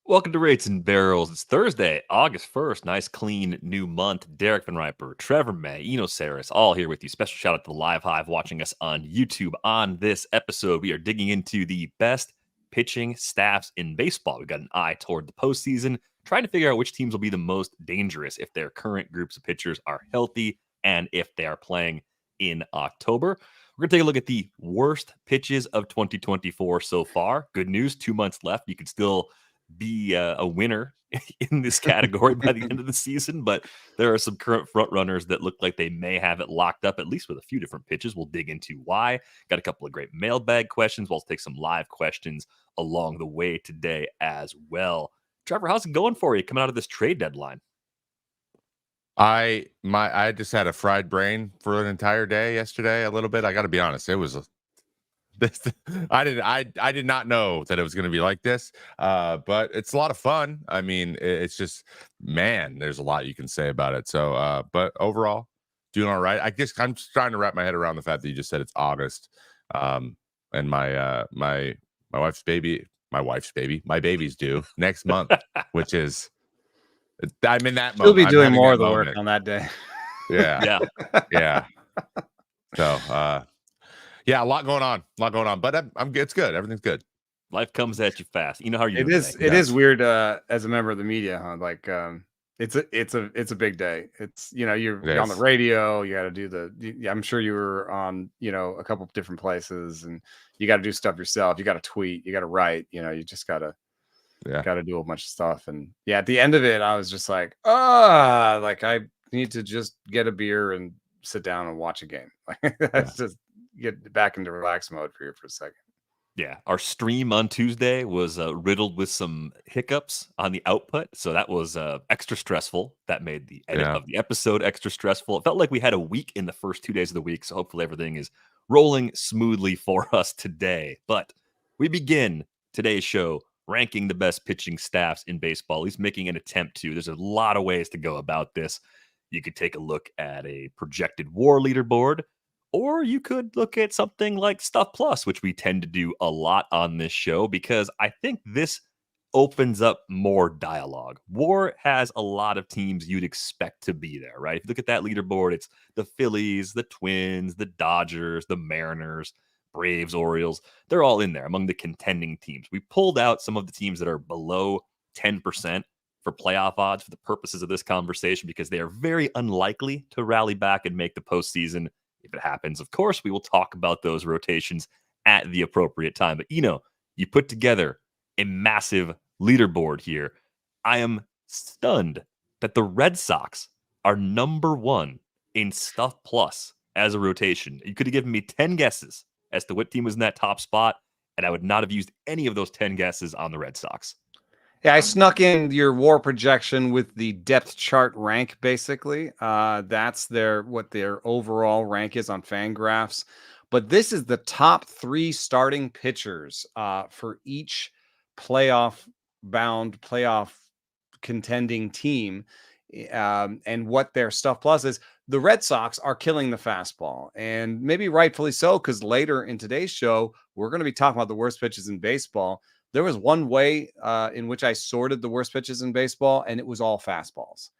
Welcome to Rates and Barrels. It's Thursday, August 1st. Nice, clean new month. Derek Van Riper, Trevor May, Eno Saris, all here with you. Special shout out to the Live Hive watching us on YouTube. On this episode, we are digging into the best pitching staffs in baseball. We've got an eye toward the postseason, trying to figure out which teams will be the most dangerous if their current groups of pitchers are healthy and if they are playing in October. We're going to take a look at the worst pitches of 2024 so far. Good news, 2 months left. You could still be a winner in this category by the end of the season, but there are some current front runners that look like they may have it locked up, at least with a few different pitches. We'll dig into why. Got a couple of great mailbag questions. We'll take some live questions along the way today as well. Trevor, how's it going for you coming out of this trade deadline? I just had a fried brain for an entire day yesterday. A little bit. I got to be honest. It was I did not know that it was going to be like this. But it's a lot of fun. I mean, it's just, man, there's a lot you can say about it. So, but overall, doing all right. I guess I'm just trying to wrap my head around the fact that you just said it's August. And my wife's baby's due next month, which is, I'm in that moment. You'll be doing more of the work on that day. Yeah. So, yeah, a lot going on, but I'm good. It's good. Everything's good. Life comes at you fast. You know how it is. It is weird as a member of the media, huh? Like, it's a big day. It's, you're on the radio. You got to do I'm sure you were on, a couple of different places, and you got to do stuff yourself. You got to tweet. You got to write. You just got to do a bunch of stuff. And yeah, at the end of it, I was just like, I need to just get a beer and sit down and watch a game. That's just get back into relax mode for a second. Yeah, our stream on Tuesday was riddled with some hiccups on the output, so that was extra stressful. That made the edit of the episode extra stressful. It felt like we had a week in the first 2 days of the week, so hopefully everything is rolling smoothly for us today. But we begin today's show ranking the best pitching staffs in baseball, at least making an attempt to. There's a lot of ways to go about this. You could take a look at a projected WAR leaderboard, or you could look at something like Stuff Plus, which we tend to do a lot on this show, because I think this opens up more dialogue. WAR has a lot of teams you'd expect to be there, right? If you look at that leaderboard, it's the Phillies, the Twins, the Dodgers, the Mariners, Braves, Orioles. They're all in there among the contending teams. We pulled out some of the teams that are below 10% for playoff odds for the purposes of this conversation, because they are very unlikely to rally back and make the postseason. If it happens, of course, we will talk about those rotations at the appropriate time. But, you put together a massive leaderboard here. I am stunned that the Red Sox are number one in Stuff Plus as a rotation. You could have given me 10 guesses as to what team was in that top spot, and I would not have used any of those 10 guesses on the Red Sox. Yeah, I snuck in your WAR projection with the depth chart rank, basically. That's what their overall rank is on Fangraphs. But this is the top 3 starting pitchers for each playoff contending team, and what their Stuff Plus is. The Red Sox are killing the fastball, and maybe rightfully so, because later in today's show, we're going to be talking about the worst pitches in baseball. There was one way in which I sorted the worst pitches in baseball, and it was all fastballs.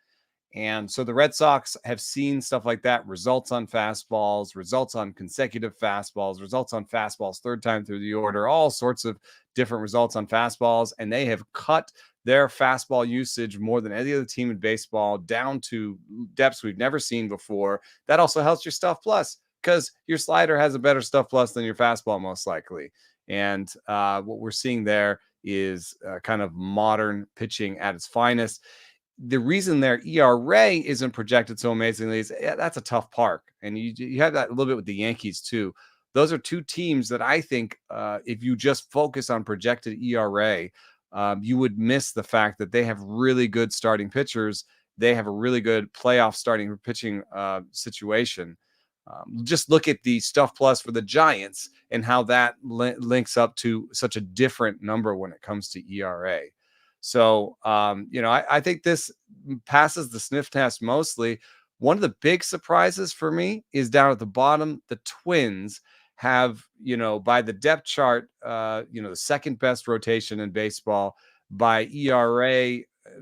And so the Red Sox have seen stuff like that, results on fastballs, results on consecutive fastballs, results on fastballs third time through the order, all sorts of different results on fastballs. And they have cut their fastball usage more than any other team in baseball down to depths we've never seen before. That also helps your Stuff Plus, because your slider has a better Stuff Plus than your fastball, most likely. And what we're seeing there is kind of modern pitching at its finest. The reason their ERA isn't projected so amazingly is that's a tough park. And you have that a little bit with the Yankees too. Those are two teams that I think if you just focus on projected ERA, you would miss the fact that they have really good starting pitchers. They have a really good playoff starting pitching situation. Just look at the Stuff Plus for the Giants and how that links up to such a different number when it comes to ERA. So, I think this passes the sniff test mostly. One of the big surprises for me is down at the bottom. The Twins have, by the depth chart, the second best rotation in baseball. by ERA,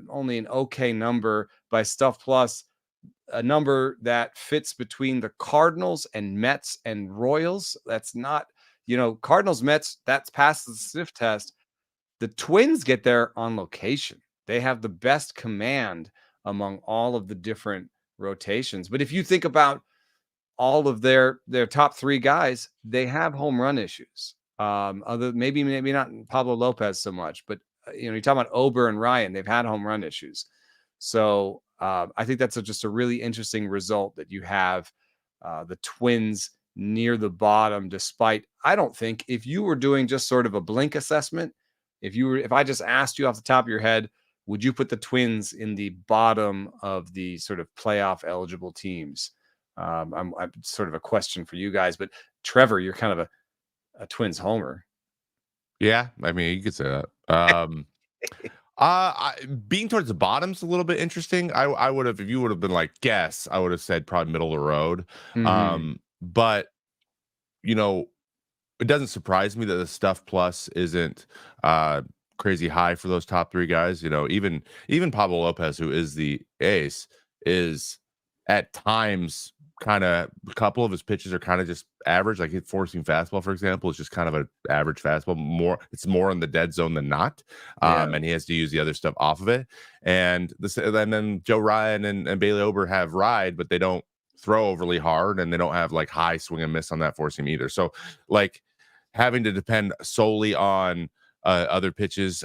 only an okay number. By Stuff Plus, a number that fits between the Cardinals and Mets and Royals. That's not, Cardinals, Mets, that's past the sniff test. The Twins get there on location. They have the best command among all of the different rotations. But if you think about all of their top three guys, they have home run issues. Maybe not Pablo Lopez so much, but you're talking about Ober and Ryan. They've had home run issues. So I think that's just a really interesting result that you have the Twins near the bottom, despite, I don't think, if you were doing just sort of a blink assessment, if I just asked you off the top of your head, would you put the Twins in the bottom of the sort of playoff eligible teams? I'm sort of a question for you guys, but Trevor, you're kind of a Twins homer. Yeah, I mean, you could say that. Being towards the bottom's a little bit interesting. I would have, if you would have been like guess, I would have said probably middle of the road. But it doesn't surprise me that the Stuff Plus isn't crazy high for those top three guys. Even Pablo Lopez, who is the ace, is at times kind of, a couple of his pitches are kind of just average. Like hit forcing fastball, for example, is just kind of an average fastball. It's more in the dead zone than not. And he has to use the other stuff off of it. And then Joe Ryan and Bailey Ober have ride, but they don't throw overly hard, and they don't have like high swing and miss on that four seam either. So like having to depend solely on other pitches,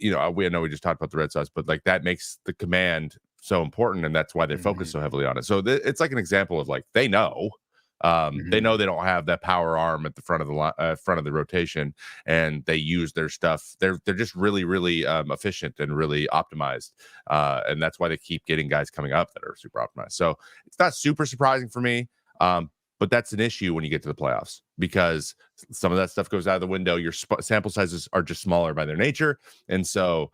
we know we just talked about the Red Sox, but like that makes the command so important, and that's why they focus so heavily on it. So it's like an example of like they know they don't have that power arm at the front of the rotation, and they use their stuff. They're just really efficient and really optimized, and that's why they keep getting guys coming up that are super optimized. So it's not super surprising for me, but that's an issue when you get to the playoffs, because some of that stuff goes out of the window. Your sample sizes are just smaller by their nature, and so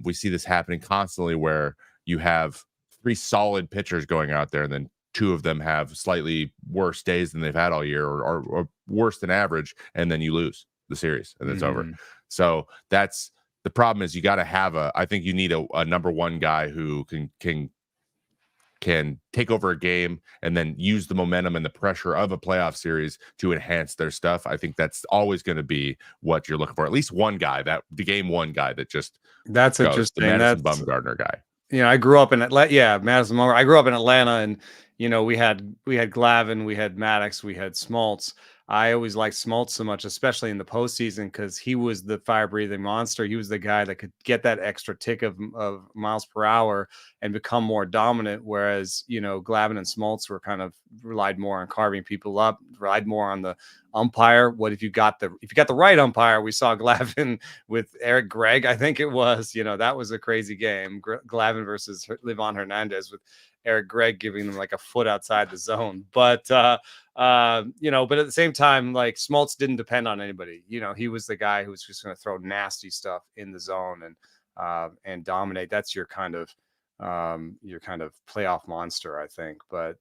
we see this happening constantly, where you have three solid pitchers going out there, and then two of them have slightly worse days than they've had all year, or worse than average, and then you lose the series and it's over. So that's the problem. Is you got to have I think you need a number one guy who can take over a game and then use the momentum and the pressure of a playoff series to enhance their stuff. I think that's always going to be what you're looking for. At least one guy, the game one guy that just that's goes, interesting. The Madison Bumgarner guy. I grew up in Atlanta. Yeah, Madison Bumgarner. I grew up in Atlanta, and we had Glavine, we had Maddox, we had Smoltz. I always liked Smoltz so much, especially in the postseason, because he was the fire-breathing monster. He was the guy that could get that extra tick of miles per hour and become more dominant, whereas, Glavine and Smoltz were kind of relied more on carving people up, relied more on the umpire. What if you got the right umpire? We saw Glavine with Eric Gregg, I think it was. That was a crazy game. Glavine versus Livan Hernandez, with Eric Gregg giving them like a foot outside the zone. But but at the same time, like Smoltz didn't depend on anybody. He was the guy who was just going to throw nasty stuff in the zone and dominate. That's your kind of playoff monster, I think. But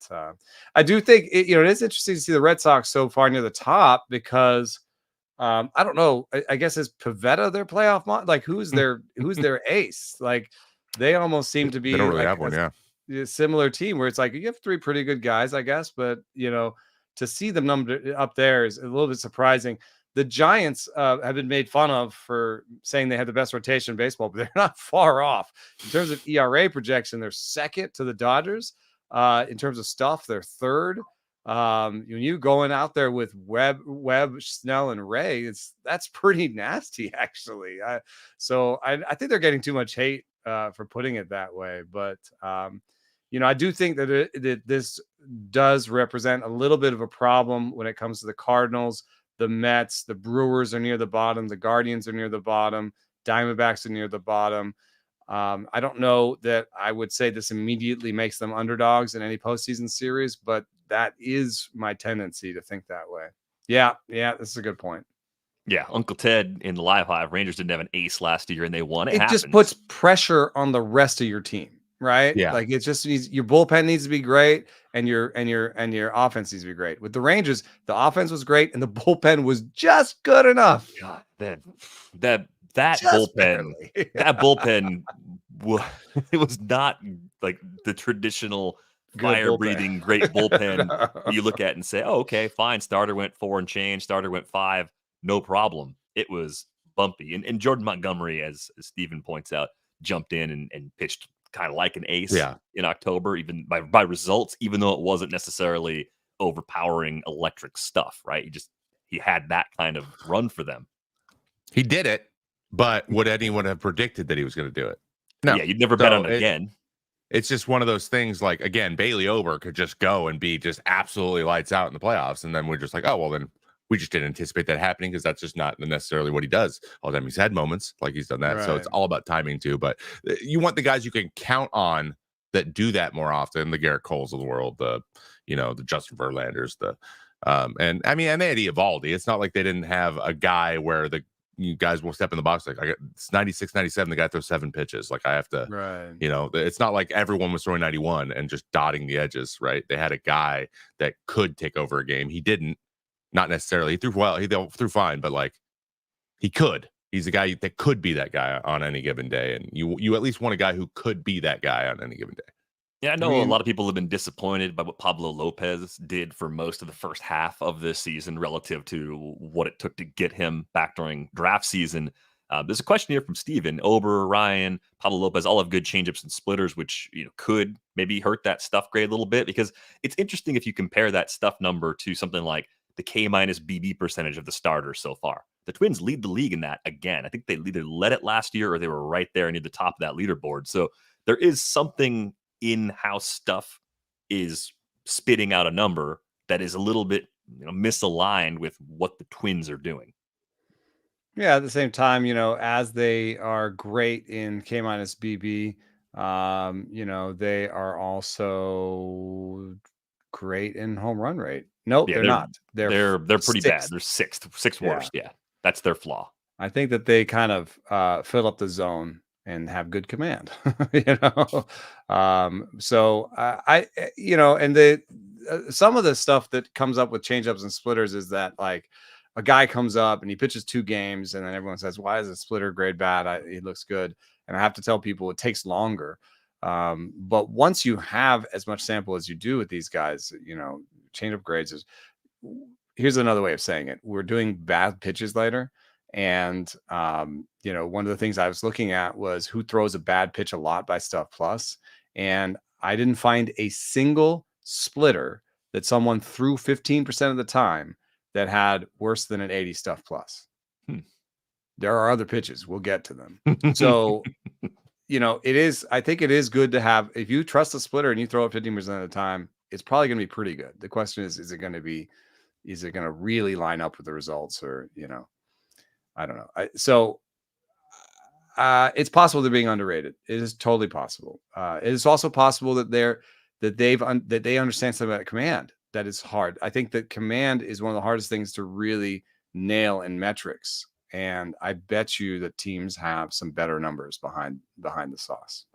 I do think it is interesting to see the Red Sox so far near the top, because I don't know. I guess is Pivetta their playoff like who's their ace? Like they almost seem to be. They don't really have one, yeah. A similar team where it's like you have three pretty good guys, I guess, but to see them numbered up there is a little bit surprising. The Giants have been made fun of for saying they had the best rotation in baseball, but they're not far off in terms of ERA projection. They're second to the Dodgers. In terms of stuff, they're third. When you going out there with Webb, Snell, and Ray, that's pretty nasty, actually. So I think they're getting too much hate for putting it that way, but I do think that this does represent a little bit of a problem when it comes to the Cardinals, the Mets, the Brewers are near the bottom, the Guardians are near the bottom, Diamondbacks are near the bottom. I don't know that I would say this immediately makes them underdogs in any postseason series, but that is my tendency to think that way. Yeah, this is a good point. Yeah, Uncle Ted in the Live Hive, Rangers didn't have an ace last year and they won. It just puts pressure on the rest of your team, right? Yeah. Like it just needs, your bullpen needs to be great and your offense needs to be great. With the Rangers, the offense was great and the bullpen was just good enough. God, that that Just bullpen, barely. that bullpen, it was not like the traditional Good fire bullpen. breathing great bullpen No. you look at and say, oh, okay, fine. Starter went 4 and change. Starter went 5. No problem. It was bumpy. And Jordan Montgomery, as Steven points out, jumped in and pitched kind of like an ace Yeah. in October, even by results, even though it wasn't necessarily overpowering electric stuff, right? He had that kind of run for them. He did it, but would anyone have predicted that he was going to do it? No. Yeah, you'd never bet on it again. It's just one of those things like, again, Bailey Ober could just go and be just absolutely lights out in the playoffs. And then we're just like, oh, well, then we just didn't anticipate that happening because that's just not necessarily what he does. All the time he's had moments like he's done that. Right. So it's all about timing too. But you want the guys you can count on that do that more often, the Garrett Coles of the world, the Justin Verlanders, and they had Eovaldi. It's not like they didn't have a guy where you guys will step in the box like it's 96, 97. The guy throws 7 pitches. Like I have to, Right. It's not like everyone was throwing 91 and just dotting the edges, right? They had a guy that could take over a game. He didn't, not necessarily. He threw well. He threw fine, but like he could. He's a guy that could be that guy on any given day, and you at least want a guy who could be that guy on any given day. Yeah, I know a lot of people have been disappointed by what Pablo Lopez did for most of the first half of this season relative to what it took to get him back during draft season. There's a question here from Steven. Ober, Ryan, Pablo Lopez all have good changeups and splitters, which could maybe hurt that stuff grade a little bit, because it's interesting if you compare that stuff number to something like the K- BB percentage of the starters so far. The Twins lead the league in that again. I think they either led it last year or they were right there near the top of that leaderboard. So there is something in how stuff is spitting out a number that is a little bit misaligned with what the Twins are doing. Yeah, at the same time, as they are great in K- BB, they are also great in home run rate. Nope, they're not. They're pretty bad. sixth. They're sixth worst. Yeah, that's their flaw. I think that they kind of fill up the zone and have good command, So and the some of the stuff that comes up with changeups and splitters is that like a guy comes up and he pitches 2 games and then everyone says, why is a splitter grade bad? He looks good. And I have to tell people it takes longer. But once you have as much sample as you do with these guys, changeup grades is, here's another way of saying it. We're doing bad pitches later. And, one of the things I was looking at was who throws a bad pitch a lot by Stuff Plus. And I didn't find a single splitter that someone threw 15% of the time that had worse than an 80 Stuff Plus. There are other pitches. We'll get to them. So, I think it is good to have, if you trust the splitter and you throw it 15% of the time, it's probably going to be pretty good. The question is it going to really line up with the results, or, I don't know. It's possible they're being underrated. It is totally possible. It is also possible that they understand something about command that is hard. I think that command is one of the hardest things to really nail in metrics, and I bet you that teams have some better numbers behind the sauce.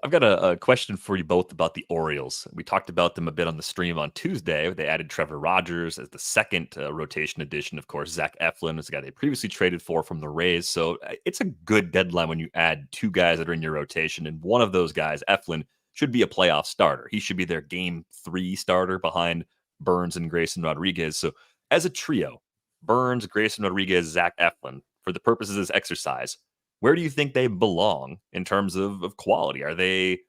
I've got a question for you both about the Orioles. We talked about them a bit on the stream on Tuesday. They added Trevor Rogers as the second rotation addition. Of course, Zack Eflin is a guy they previously traded for from the Rays. So it's a good deadline when you add 2 guys that are in your rotation. And one of those guys, Eflin, should be a playoff starter. He should be their game 3 starter behind Burns and Grayson Rodriguez. So as a trio, Burns, Grayson Rodriguez, Zack Eflin, for the purposes of this exercise, where do you think they belong in terms of quality? Are they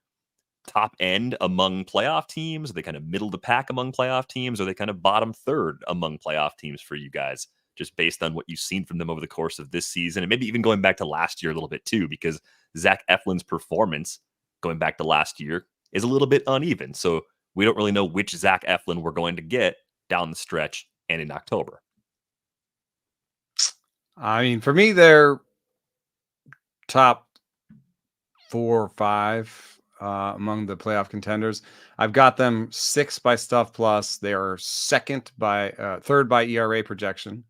top end among playoff teams? Are they kind of middle to pack among playoff teams? Are they kind of bottom third among playoff teams for you guys, just based on what you've seen from them over the course of this season? And maybe even going back to last year a little bit too, because Zack Eflin's performance going back to last year is a little bit uneven. So we don't really know which Zack Eflin we're going to get down the stretch and in October. I mean, for me, they're top 4 or 5 among the playoff contenders. I've got them 6 by Stuff Plus. They are third by ERA projection.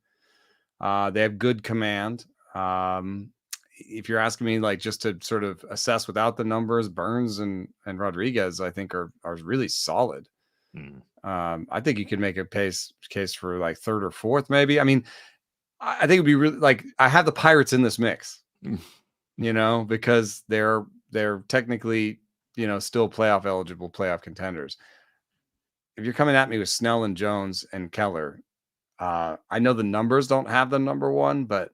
They have good command. If you're asking me, like, just to sort of assess without the numbers, Burns and Rodriguez, I think are really solid. I think you could make a case for like 3rd or 4th, maybe. I mean, I think it'd be really like I have the Pirates in this mix, Mm. because they're technically, still playoff eligible, playoff contenders. If you're coming at me with Snell and Jones and Keller, I know the numbers don't have the number one, but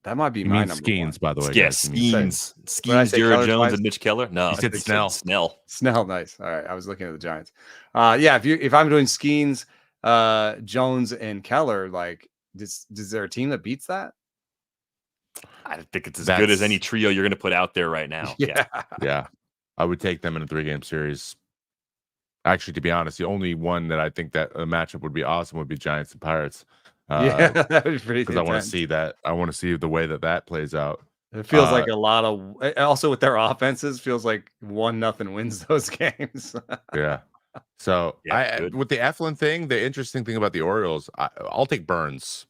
that might be You my mean number one. Skeens, by the way, Yeah, guys. You mean What did I Skeens, say, Jared Keller Jones, twice? and Mitch Keller. No, You said I think Snell. Snell, nice. All right, I was looking at the Giants. Yeah, if I'm doing Skeens, Jones, and Keller, like, is there a team that beats that? I think it's as good as any trio you're going to put out there right now. Yeah. I would take them in a 3-game series. Actually, to be honest, the only one that I think that a matchup would be awesome would be Giants and Pirates. Yeah, that would be pretty. Because I want to see that. I want to see the way that plays out. It feels like a lot of, also with their offenses, feels like 1-0 wins those games. Yeah. So with the Eflin thing, the interesting thing about the Orioles, I'll take Burns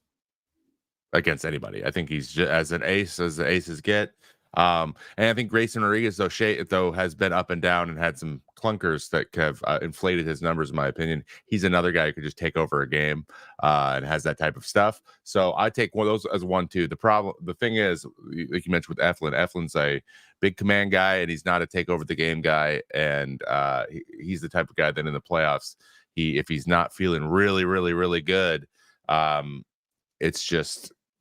against anybody. I think he's just as the aces get. And I think Grayson Rodriguez, though has been up and down and had some clunkers that have inflated his numbers, in my opinion. He's another guy who could just take over a game and has that type of stuff. So I take one of those as 1-2. The thing is, like you mentioned with Eflin's a big command guy, and he's not a take over the game guy. And he's the type of guy that in the playoffs, if he's not feeling really, really, really good,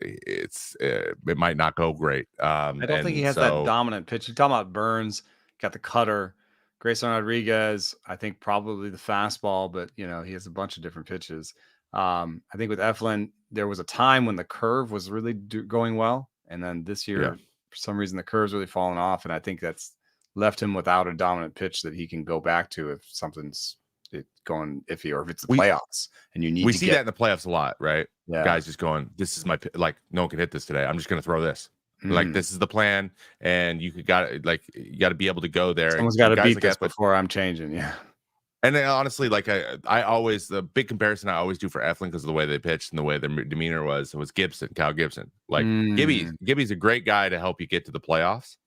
it might not go great. I don't think he has that dominant pitch. You're talking about Burns, got the cutter. Grayson Rodriguez, I think probably the fastball, but he has a bunch of different pitches. I think with Eflin, there was a time when the curve was really going well, and then this year, for some reason, the curve's really fallen off, and I think that's left him without a dominant pitch that he can go back to if something's going iffy, or if it's the playoffs and you need. We see that in the playoffs a lot, right? Yeah. Guys just going, this is my, like, no one can hit this today. I'm just going to throw this. Like, this is the plan, and you got to be able to go there. Someone's got to beat this before I'm changing. Yeah. And then, honestly, like I always, the big comparison I always do for Eflin, because of the way they pitched and the way their demeanor was Kyle Gibson. Like Gibby's a great guy to help you get to the playoffs,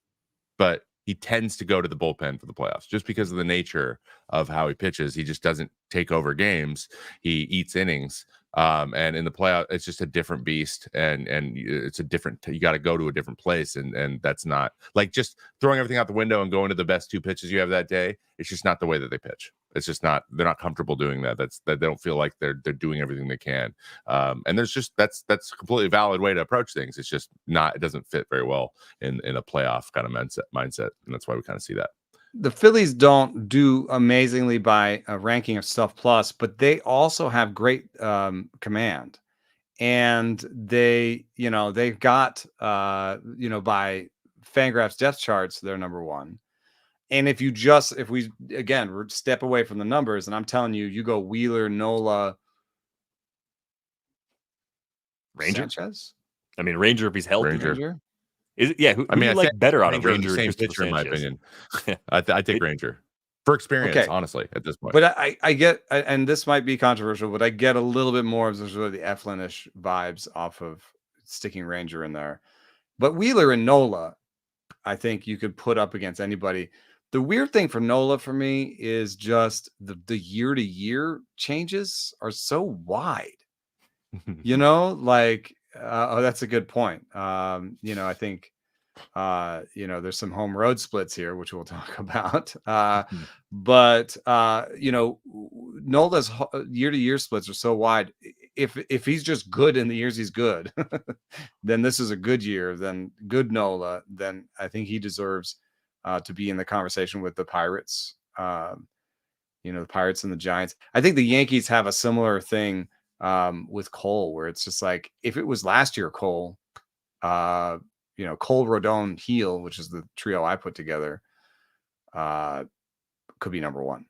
but he tends to go to the bullpen for the playoffs just because of the nature of how he pitches. He just doesn't take over games. He eats innings. And in the playoff, it's just a different beast, and it's a different. You got to go to a different place, and that's not like just throwing everything out the window and going to the best 2 pitches you have that day. It's just not the way that they pitch. It's just not. They're not comfortable doing that. They don't feel like they're doing everything they can. And there's just that's a completely valid way to approach things. It's just not. It doesn't fit very well in a playoff kind of mindset, and that's why we kind of see that. The Phillies don't do amazingly by a ranking of Stuff Plus, but they also have great command, and they've got by Fangraphs depth charts, they're number 1. And if we again step away from the numbers, and I'm telling you, you go Wheeler, Nola, Ranger. Sanchez? I mean, Ranger if he's healthy. Ranger. Who do you like better out of Ranger? Same pitcher, in my opinion. I take Ranger for experience, honestly, at this point. But I get, and this might be controversial, but I get a little bit more of the Eflin-ish vibes off of sticking Ranger in there. But Wheeler and Nola, I think you could put up against anybody. The weird thing for Nola for me is just the year-to-year changes are so wide. That's a good point. I think there's some home road splits here, which we'll talk about. But Nola's year-to-year splits are so wide. If he's just good in the years he's good, then this is a good year. Then good Nola. Then I think he deserves to be in the conversation with the Pirates. The Pirates and the Giants. I think the Yankees have a similar thing with Cole, where it's just like, if it was last year, Cole, Cole, Rodon, Heel, which is the trio I put together, could be number 1.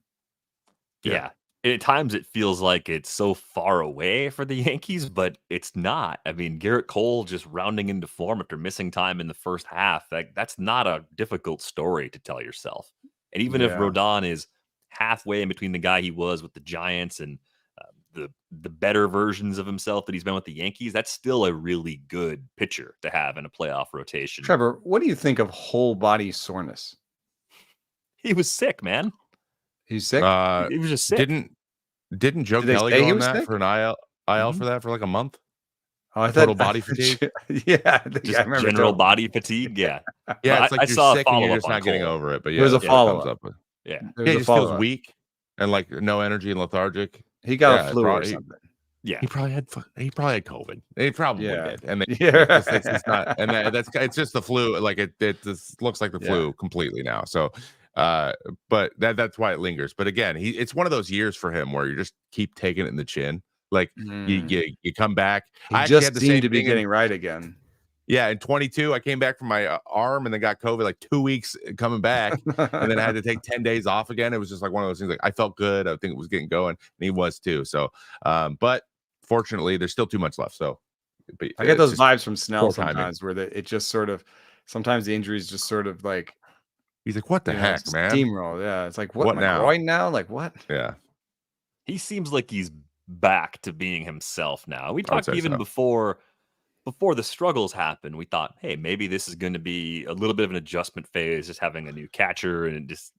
Yeah. At times it feels like it's so far away for the Yankees, but it's not. I mean, Garrett Cole just rounding into form after missing time in the first half, that's not a difficult story to tell yourself. And even if Rodon is halfway in between the guy he was with the Giants and the better versions of himself that he's been with the Yankees, that's still a really good pitcher to have in a playoff rotation. Trevor, what do you think of whole body soreness? He was sick, man. He's sick. He was just sick. Didn't Joe Kelly go on that for an IL for that for like a month? Oh, I Total thought body fatigue? Yeah, I Just remember general total body fatigue. Yeah. Yeah, But it's like I you're saw a sick and you're follow-up just on not getting Cole. over it. But There was yeah, a that's what it comes follow-up. up with. Yeah. There Yeah, was he a just feels follow-up. weak and like no energy and lethargic. He got a Yeah, flu or probably. something. Yeah. He probably had COVID. He probably Yeah. did, and Yeah. it's just not, and it's just the flu. Like it just looks like the Yeah. flu completely now. So, but that's why it lingers. But again, it's one of those years for him where you just keep taking it in the chin. Like you come back. He I actually just had the seemed same to be thing getting right again. yeah, in 22, I came back from my arm and then got COVID like 2 weeks coming back, and then I had to take 10 days off again. It was just like one of those things. Like I felt good. I think it was getting going, and he was too. So, but fortunately, there's still too much left. So, but I get those just vibes from Snell poor timing. sometimes, where it just sort of sometimes the injuries just sort of like He's like, "What the heck, man? steamroll." Yeah, it's like What my now? groin now? Like what? Yeah, He seems like he's back to being himself now. We I would talked say even so. before the struggles happened, we thought, hey, maybe this is going to be a little bit of an adjustment phase, just having a new catcher and just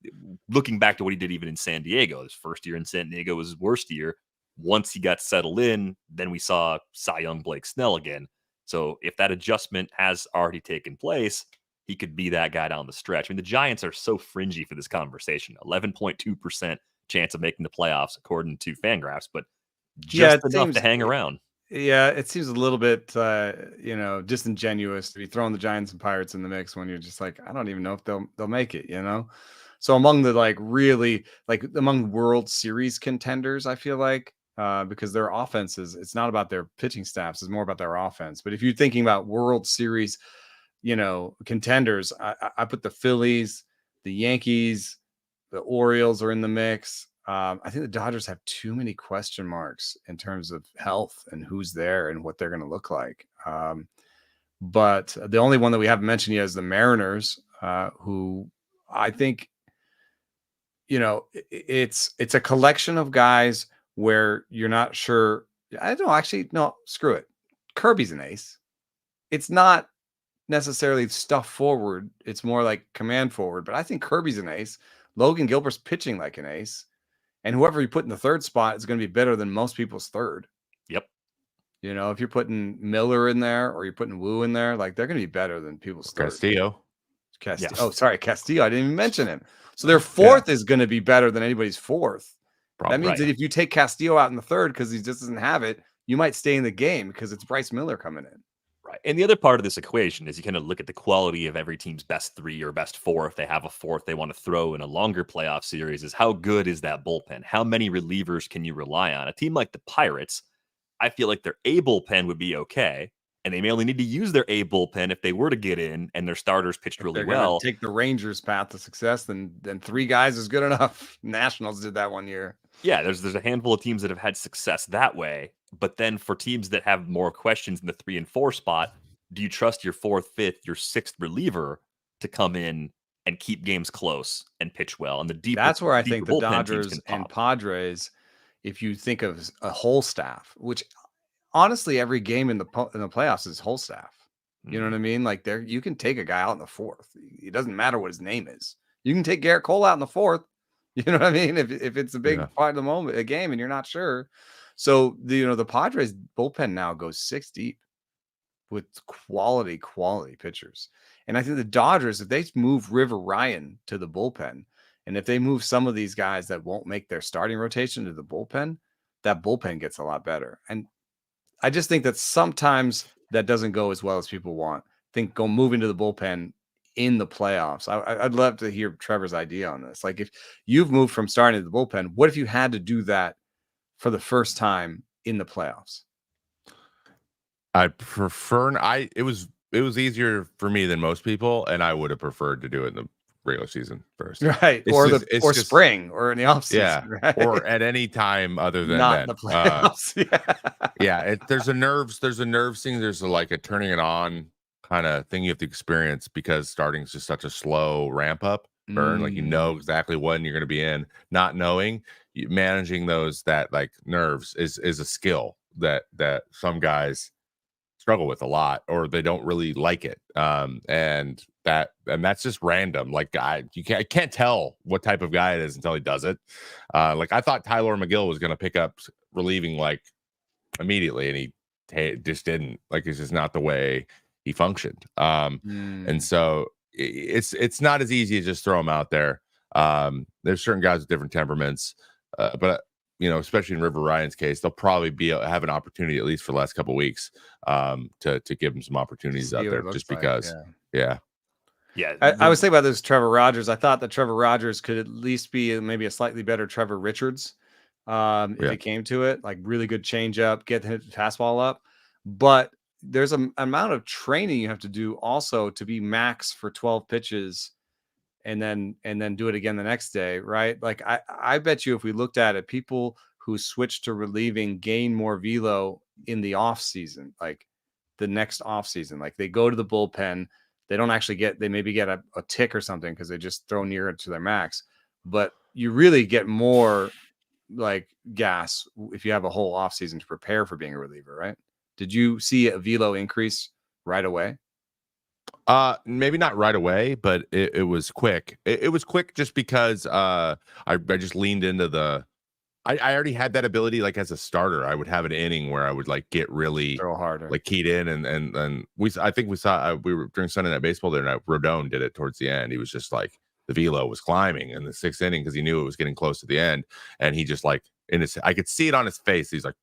looking back to what he did even in San Diego. His first year in San Diego was his worst year. Once he got settled in, then we saw Cy Young Blake Snell again. So if that adjustment has already taken place, he could be that guy down the stretch. I mean, the Giants are so fringy for this conversation. 11.2% chance of making the playoffs, according to Fangraphs, but just enough to hang around. Yeah, it seems a little bit, disingenuous to be throwing the Giants and Pirates in the mix when you're just like, I don't even know if they'll make it, So among the among World Series contenders, I feel like because their offenses, it's not about their pitching staffs, it's more about their offense. But if you're thinking about World Series, contenders, I put the Phillies, the Yankees, the Orioles are in the mix. I think the Dodgers have too many question marks in terms of health and who's there and what they're going to look like. But the only one that we haven't mentioned yet is the Mariners, who I think, it's a collection of guys where you're not sure. I don't actually, no, screw it. Kirby's an ace. It's not necessarily stuff forward. It's more like command forward, but I think Kirby's an ace. Logan Gilbert's pitching like an ace. And whoever you put in the third spot is going to be better than most people's third. Yep. If you're putting Miller in there or you're putting Wu in there, like they're going to be better than people's third. Castillo. Yeah. Oh, sorry, Castillo. I didn't even mention him. So their fourth is going to be better than anybody's fourth. That means that if you take Castillo out in the third because he just doesn't have it, you might stay in the game because it's Bryce Miller coming in. Right. And the other part of this equation is you kind of look at the quality of every team's best three or best four. If they have a fourth they want to throw in a longer playoff series, is how good is that bullpen? How many relievers can you rely on? A team like the Pirates, I feel like their A bullpen would be okay. And they may only need to use their A bullpen if they were to get in and their starters pitched really well. Take the Rangers path to success, then three guys is good enough. Nationals did that one year. Yeah, there's a handful of teams that have had success that way. But then for teams that have more questions in the 3 and 4 spot, do you trust your fourth, fifth, your sixth reliever to come in and keep games close and pitch well? And that's where I think the Dodgers and Padres, if you think of a whole staff, which honestly every game in the playoffs is whole staff. You know what I mean? Like you can take a guy out in the fourth. It doesn't matter what his name is. You can take Garrett Cole out in the fourth. You know what I mean? If it's a big part of the moment, a game, and you're not sure. So the Padres bullpen now goes 6 deep with quality pitchers. And I think the Dodgers, if they move River Ryan to the bullpen, and if they move some of these guys that won't make their starting rotation to the bullpen, that bullpen gets a lot better. And I just think that sometimes that doesn't go as well as people want. Go move into the bullpen in the playoffs. I'd love to hear Trevor's idea on this. Like if you've moved from starting to the bullpen, what if you had to do that for the first time in the playoffs? I prefer. It was easier for me than most people, and I would have preferred to do it in the regular season first, right? Or spring, or in the offseason, yeah, right? or at any time other than not then. The playoffs. Yeah. There's a nerve thing. There's a turning it on kind of thing you have to experience because starting is just such a slow ramp up burn. Like exactly when you're going to be in, not knowing, managing that nerves is a skill that some guys struggle with a lot, or they don't really like it. And that's just random. Like I can't tell what type of guy it is until he does it. I thought Tyler McGill was going to pick up relieving immediately, and he just didn't. Like, it's just not the way he functioned. And so it's not as easy to just throw him out there. There's certain guys with different temperaments, but especially in River Ryan's case, they'll probably have an opportunity, at least for the last couple of weeks, to give him some opportunities out there, just because. Yeah. I was thinking about this Trevor Rogers. I thought that Trevor Rogers could at least be maybe a slightly better Trevor Richards if it came to it, like really good changeup, get the fastball up. But there's an amount of training you have to do also to be max for 12 pitches and then do it again the next day, right? Like I bet you if we looked at it, people who switch to relieving gain more velo in the off season, like the next off season. Like they go to the bullpen, they don't actually they maybe get a tick or something because they just throw near to their max, but you really get more like gas if you have a whole off season to prepare for being a reliever, right? Did you see a velo increase right away? Maybe not right away, but it was quick. It was quick just because I just leaned into I already had that ability. Like as a starter, I would have an inning where I would like get really throw harder, like keyed in, and I think we saw we were during Sunday Night Baseball there, and Rodon did it towards the end. He was just like the velo was climbing in the 6th inning because he knew it was getting close to the end, and he just like I could see it on his face. He's like,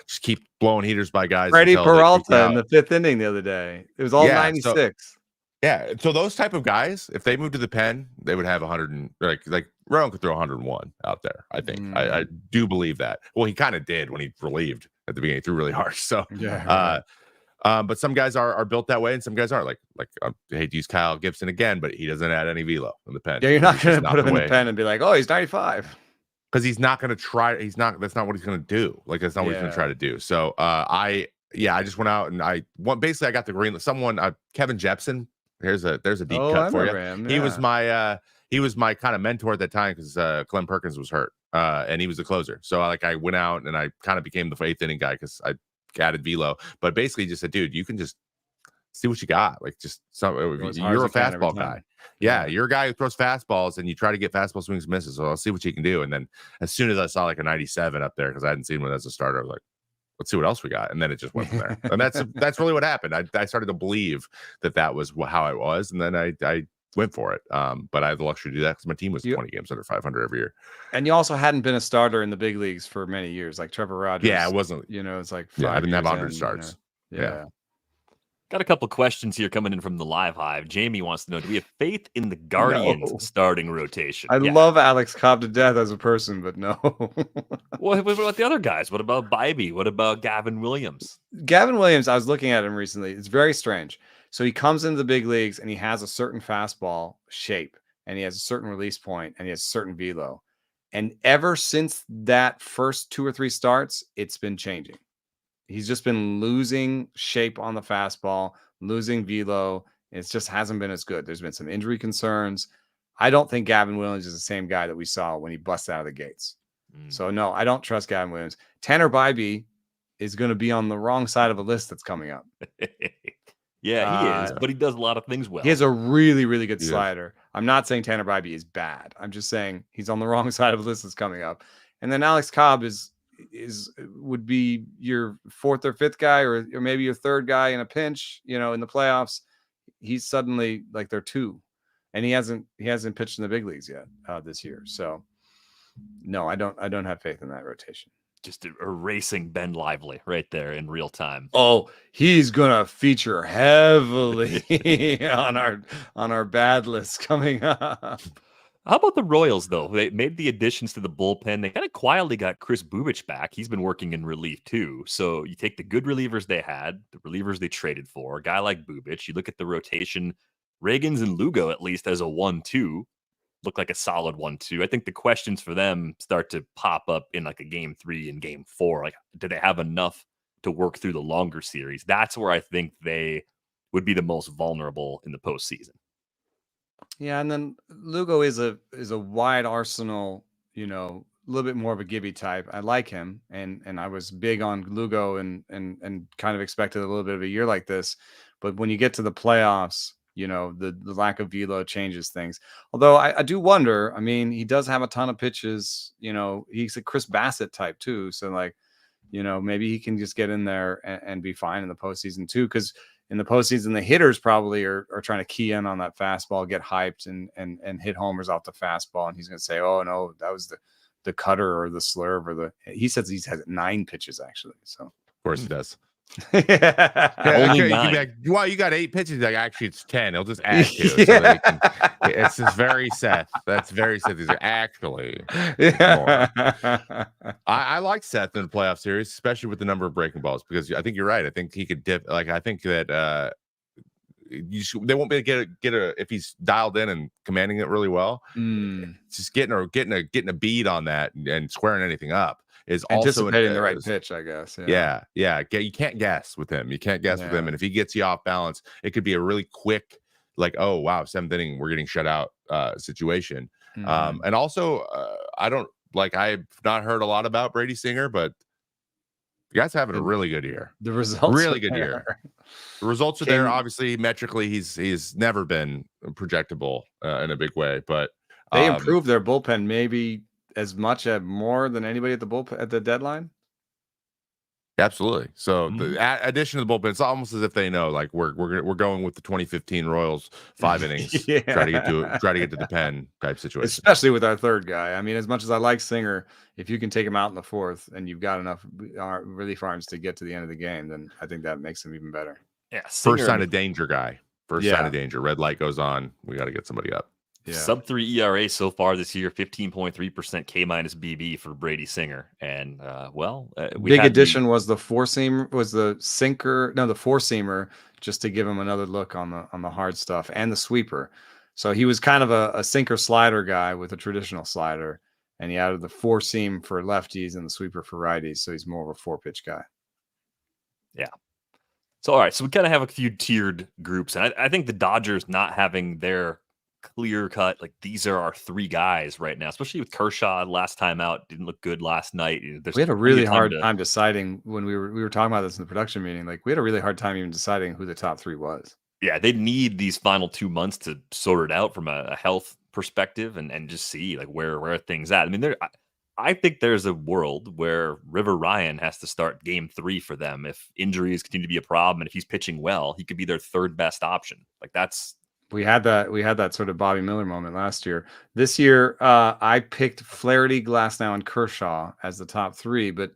just keep blowing heaters by guys. Freddie Peralta in the 5th inning the other day. It was all 96. Yeah, so those type of guys, if they moved to the pen, they would have 100 and like Rowan could throw 101 out there. I think I do believe that. Well, he kind of did when he relieved at the beginning. He threw really hard. So but some guys are built that way, and some guys aren't. Like I hate to use Kyle Gibson again, but he doesn't add any velo in the pen. Yeah, you're not going to put him in the pen and be like, oh, he's 95. Because he's not going to try. That's not what he's going to do. Like that's not what he's going to try to do. So I just went out and basically I got the green. Someone Kevin Jepson. There's a deep cut for you. Him, He was my kind of mentor at that time because Clem Perkins was hurt and he was the closer. So I went out and I kind of became the 8th inning guy because I added velo. But basically just said, dude, you can just see what you got. Like just you're a fastball guy. Yeah, you're a guy who throws fastballs and you try to get fastball swings and misses. So I'll see what you can do. And then as soon as I saw like a 97 up there because I hadn't seen one as a starter, I was like, let's see what else we got. And then it just went from there. And that's really what happened. I started to believe that was how it was. And then I went for it. But I had the luxury to do that because my team was 20 games under 500 every year. And you also hadn't been a starter in the big leagues for many years, like Trevor Rogers. Yeah, it wasn't. It's like I didn't have 100 starts. Yeah. Got a couple questions here coming in from the Live Hive. Jamie wants to know, do we have faith in the Guardians starting rotation? I love Alex Cobb to death as a person, but no. What about the other guys? What about Bybee? What about Gavin Williams? Gavin Williams, I was looking at him recently. It's very strange. So he comes into the big leagues and he has a certain fastball shape and he has a certain release point and he has a certain velo. And ever since that first 2 or 3 starts, it's been changing. He's just been losing shape on the fastball, losing velo. It just hasn't been as good. There's been some injury concerns. I don't think Gavin Williams is the same guy that we saw when he busted out of the gates. So, no, I don't trust Gavin Williams. Tanner Bybee is going to be on the wrong side of a list that's coming up. Yeah, he is, but he does a lot of things well. He has a really, really good slider. I'm not saying Tanner Bybee is bad. I'm just saying he's on the wrong side of a list that's coming up. And then Alex Cobb would be your 4th or 5th guy, or maybe your 3rd guy in a pinch, in the playoffs. He's suddenly like their 2, and he hasn't pitched in the big leagues yet this year. So no, I don't have faith in that rotation. Just erasing Ben Lively right there in real time. Oh, he's gonna feature heavily on our bad list coming up. How about the Royals, though? They made the additions to the bullpen. They kind of quietly got Chris Bubich back. He's been working in relief, too. So you take the good relievers they had, the relievers they traded for, a guy like Bubich. You look at the rotation, Reagans and Lugo, at least, as a 1-2, look like a solid 1-2. I think the questions for them start to pop up in like a game 3 and game 4. Like, do they have enough to work through the longer series? That's where I think they would be the most vulnerable in the postseason. Yeah, and then Lugo is a wide arsenal, a little bit more of a Gibby type. I like him, and I was big on Lugo and kind of expected a little bit of a year like this. But when you get to the playoffs, the lack of velo changes things. Although I do wonder, I mean, he does have a ton of pitches. He's a Chris Bassett type too. So like, maybe he can just get in there and be fine in the postseason too. Because in the postseason, the hitters probably are trying to key in on that fastball, get hyped, and hit homers off the fastball, and he's going to say, "Oh no, that was the cutter or the slurve or the." He says he has 9 pitches actually. So of course he does. Only You can 9. be like, well, you got 8 pitches. Like, actually, it's 10. He'll just add to it. So that it's just very Seth. That's very Seth. He's like, actually, more. I like Seth in the playoff series, especially with the number of breaking balls, because I think you're right. I think he could dip. Like, I think that they won't be able to get a if he's dialed in and commanding it really well. Just getting a bead on that and squaring anything up is also anticipating the right pitch, I guess. Yeah. You can't guess with him. You can't guess with him, and if he gets you off balance, it could be a really quick, like, oh wow, 7th inning, we're getting shut out situation. And also, I've not heard a lot about Brady Singer, but the guy's having a really good year. The results, really good year. The results are there. Obviously, metrically, he's never been projectable in a big way, but they improved their bullpen maybe as much more than anybody at the bullpen at the deadline. Absolutely. So the addition of the bullpen, it's almost as if they know, like, we're going with the 2015 Royals 5 innings, try to get to the pen type situation. Especially with our third guy. I mean, as much as I like Singer, if you can take him out in the 4th and you've got enough relief arms to get to the end of the game, then I think that makes him even better. Yeah, first sign of danger, guy. First sign of danger. Red light goes on. We got to get somebody up. Yeah. Sub-3 ERA so far this year, 15.3% K-minus BB for Brady Singer. And big addition was the four-seamer, the four-seamer, just to give him another look on the hard stuff, and the sweeper. So he was kind of a sinker slider guy with a traditional slider, and he added the four-seam for lefties and the sweeper for righties. So he's more of a 4-pitch guy. Yeah. So all right, so we kind of have a few tiered groups, and I think the Dodgers not having their clear cut, like, these are our 3 guys right now, especially with Kershaw last time out, didn't look good last night. We had a really hard time deciding when we were talking about this in the production meeting. Like, we had a really hard time even deciding who the top 3 was. Yeah, they need these final 2 months to sort it out from a health perspective and just see, like, where things at. I mean, I think there's a world where River Ryan has to start game 3 for them if injuries continue to be a problem, and if he's pitching well, he could be their 3rd best option. Like, that's. We had that sort of Bobby Miller moment last year. This year, I picked Flaherty, Glasnow, and Kershaw as the top 3. But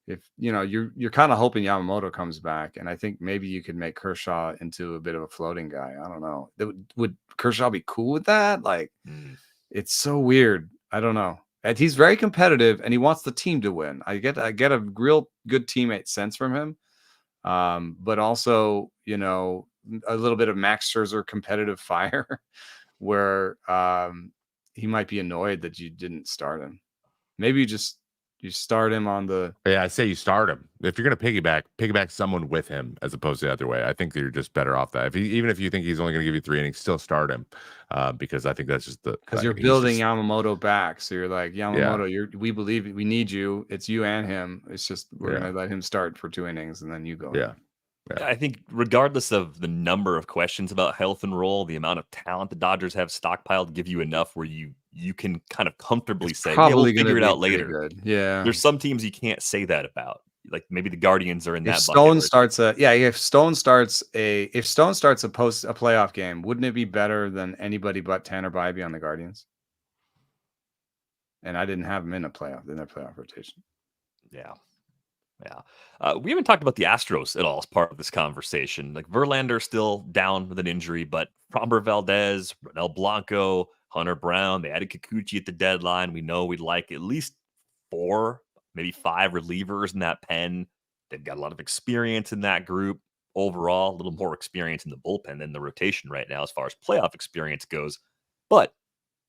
if you're kind of hoping Yamamoto comes back, and I think maybe you could make Kershaw into a bit of a floating guy. I don't know. Would Kershaw be cool with that? Like, it's so weird. I don't know. And he's very competitive, and he wants the team to win. I get a real good teammate sense from him, but also, a little bit of Max Scherzer competitive fire where he might be annoyed that you didn't start him. Maybe you start him on the. Yeah, I say you start him. If you're going to piggyback someone with him as opposed to the other way. I think that you're just better off that. Even if you think he's only going to give you 3 innings, still start him because I think that's just because you're building Yamamoto back. So you're like, Yamamoto, we believe we need you. It's you and him. It's just we're going to let him start for 2 innings and then you go. Yeah. I think regardless of the number of questions about health and role, the amount of talent the Dodgers have stockpiled give you enough where you can kind of comfortably say, we'll figure it out later. Good. Yeah. There's some teams you can't say that about. Like maybe the Guardians are in that bucket. If Stone starts a playoff game, wouldn't it be better than anybody but Tanner Bybee on the Guardians? And I didn't have him in their playoff rotation. Yeah. Yeah. We haven't talked about the Astros at all as part of this conversation. Like, Verlander still down with an injury, but Framber Valdez, Ronel Blanco, Hunter Brown, they added Kikuchi at the deadline. We know we'd like at least 4, maybe 5 relievers in that pen. They've got a lot of experience in that group. Overall, a little more experience in the bullpen than the rotation right now as far as playoff experience goes. But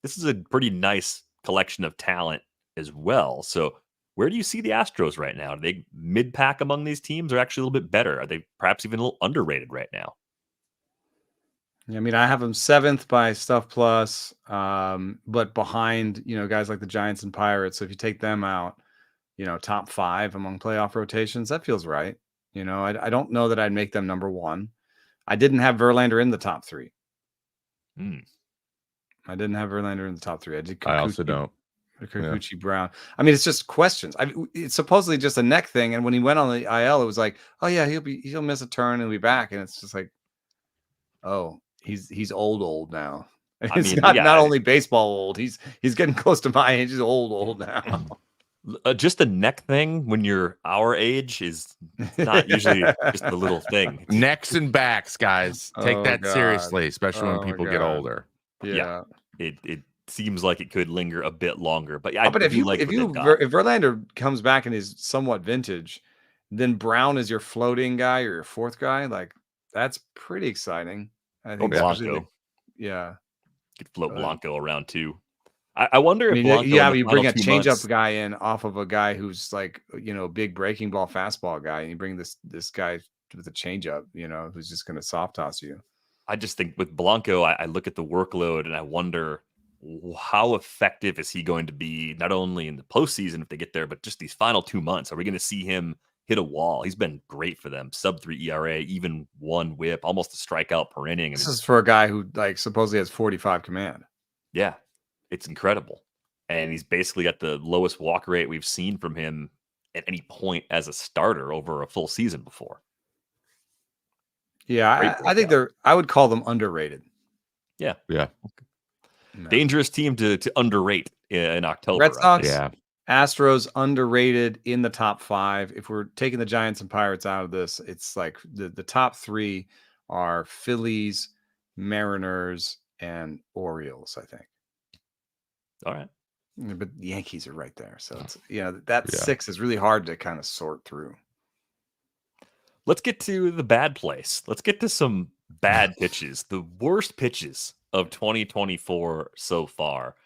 this is a pretty nice collection of talent as well. So where do you see the Astros right now? Are they mid-pack among these teams or actually a little bit better? Are they perhaps even a little underrated right now? I mean, I have them 7th by Stuff Plus, but behind, guys like the Giants and Pirates. So if you take them out, top 5 among playoff rotations, that feels right. I don't know that I'd make them number 1. I didn't have Verlander in the top 3. I didn't have Verlander in the top 3. I did. I also don't. Kikuchi Brown. I mean, it's just questions. It's supposedly just a neck thing, and when he went on the IL, it was like, oh yeah, he'll miss a turn and he'll be back, and it's just like, oh, he's old now. And I it's mean, not only baseball old. He's getting close to my age. He's old now. Just a neck thing when you're our age is not usually just a little thing. Necks and backs, guys. Take that God. seriously, especially when people get older. Yeah. It seems like it could linger a bit longer, but but if Verlander comes back and is somewhat vintage, then Brown is your floating guy or your fourth guy. Like that's pretty exciting. I think. Blanco. Could float Blanco around too. I wonder if Blanco. You bring a changeup guy in off of a guy who's like big breaking ball fastball guy, and you bring this guy with a changeup, who's just going to soft toss you. I just think with Blanco, I look at the workload and I wonder how effective is he going to be, not only in the postseason if they get there, but just these final 2 months. Are we going to see him hit a wall? He's been great for them. Sub-3 ERA, even 1 whip, almost a strikeout per inning. This is for a guy who supposedly has 45 command. Yeah, it's incredible. And he's basically got the lowest walk rate we've seen from him at any point as a starter over a full season before. Yeah, I think I would call them underrated. Yeah. Okay. Dangerous team to underrate in October. Red Sox, Astros underrated in the top 5. If we're taking the Giants and Pirates out of this, it's like the top 3 are Phillies, Mariners, and Orioles, I think. All right. But the Yankees are right there. So it's that 6 is really hard to kind of sort through. Let's get to the bad place. Let's get to some bad pitches, the worst pitches of 2024 so far.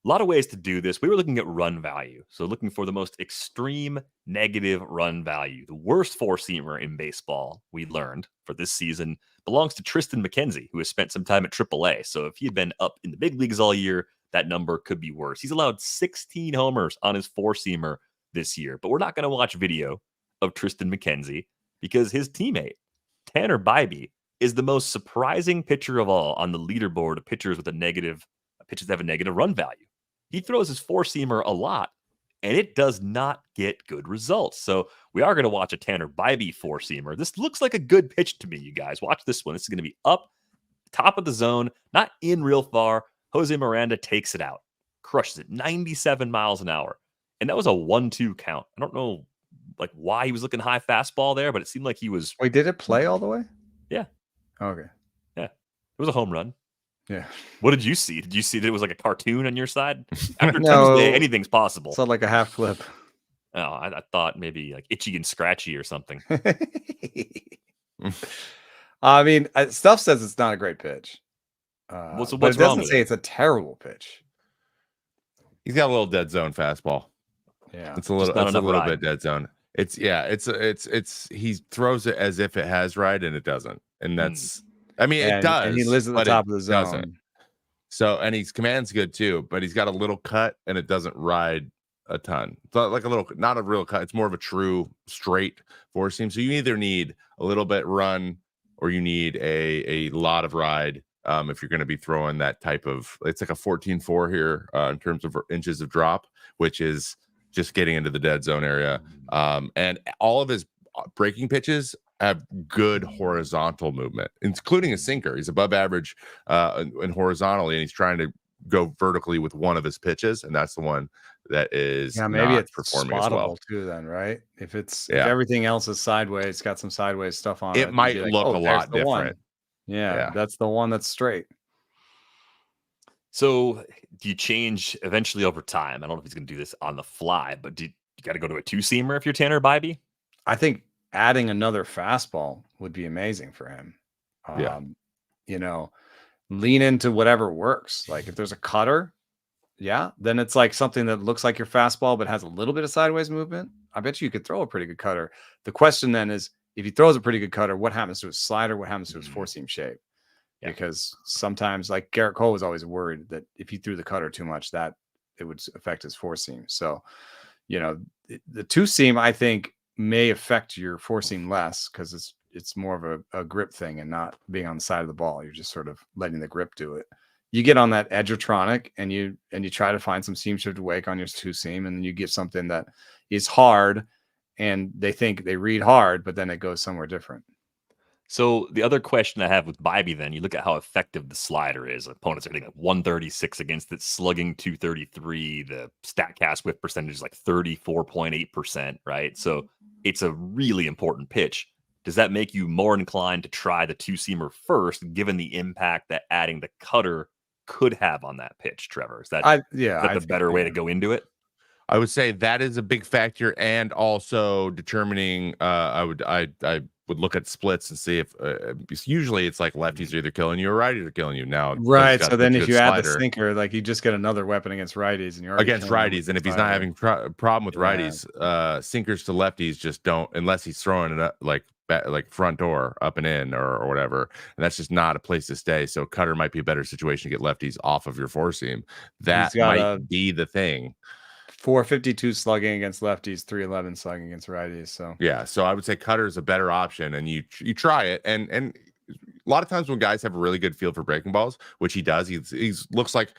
A lot of ways to do this. We were looking at run value. So looking for the most extreme negative run value. The worst 4-seamer in baseball, we learned for this season, belongs to Tristan McKenzie, who has spent some time at AAA. So if he had been up in the big leagues all year, that number could be worse. He's allowed 16 homers on his 4-seamer this year. But we're not going to watch video of Tristan McKenzie because his teammate, Tanner Bybee, is the most surprising pitcher of all on the leaderboard of pitchers with pitches that have a negative run value. He throws his 4-seamer a lot, and it does not get good results. So we are going to watch a Tanner Bybee 4-seamer. This looks like a good pitch to me, you guys. Watch this one. This is going to be up top of the zone, not in real far. Jose Miranda takes it out, crushes it, 97 miles an hour. And that was a 1-2 count. I don't know why he was looking high fastball there, but it seemed like he was. Wait, did it play all the way? Yeah. Okay. Yeah. It was a home run. Yeah. What did you see? Did you see that it was like a cartoon on your side? After Tuesday, anything's possible. It's like a half flip. Oh, I thought maybe like Itchy and Scratchy or something. I mean, stuff says it's not a great pitch. What's but it doesn't say it's a terrible pitch. He's got a little dead zone fastball. Yeah, it's a little bit dead zone. It's he throws it as if it has ride and it doesn't, and that's it does. And he lives at the top of the zone. Doesn't. So and his command's good too, but he's got a little cut and it doesn't ride a ton. It's like a little, not a real cut. It's more of a true straight 4-seam. So you either need a little bit run or you need a lot of ride. If you're going to be throwing that type of, it's like a 14.4 here in terms of inches of drop, which is just getting into the dead zone area. And all of his breaking pitches have good horizontal movement, including a sinker. He's above average and horizontally, and he's trying to go vertically with one of his pitches, and that's the one that is maybe not it's performing as well too. Then right, if everything else is sideways, it's got some sideways stuff on it. It might look a lot different. Yeah, that's the one that's straight. So do you change eventually over time? I don't know if he's going to do this on the fly, but you got to go to a 2-seamer if you're Tanner Bybee? I think adding another fastball would be amazing for him. Lean into whatever works. Like if there's a cutter, then it's like something that looks like your fastball but has a little bit of sideways movement. I bet you could throw a pretty good cutter. The question then is, if he throws a pretty good cutter, what happens to his slider? What happens to his 4-seam shape? Yeah. Because sometimes, like Garrett Cole was always worried that if he threw the cutter too much, that it would affect his 4-seam. So, the 2-seam, I think, may affect your 4-seam less because it's more of a grip thing and not being on the side of the ball. You're just sort of letting the grip do it. you get on that edgertronic and you try to find some seam shift wake on your two seam, and you get something that is hard, and they think they read hard, but then it goes somewhere different. So the other question I have with Bibee, then you look at how effective the slider is. Opponents are hitting like 136 against it, slugging 233. The Statcast whip percentage is like 34.8%, right? So it's a really important pitch. Does that make you more inclined to try the two-seamer first, given the impact that adding the cutter could have on that pitch, Trevor? Is that the better way to go into it? I would say that is a big factor, and also determining. I would look at splits and see if usually it's like lefties are either killing you or righties are killing you. Now, right? So then, if you add the sinker, like you just get another weapon against righties, and you're against righties. And if he's not having problem with righties, sinkers to lefties just don't, unless he's throwing it up, like front door up and in or whatever, and that's just not a place to stay. So cutter might be a better situation to get lefties off of your four seam. That might be the thing. 452 slugging against lefties, 311 slugging against righties. So yeah, so I would say cutter is a better option, and you try it. And a lot of times when guys have a really good feel for breaking balls, which he does, he's looks like,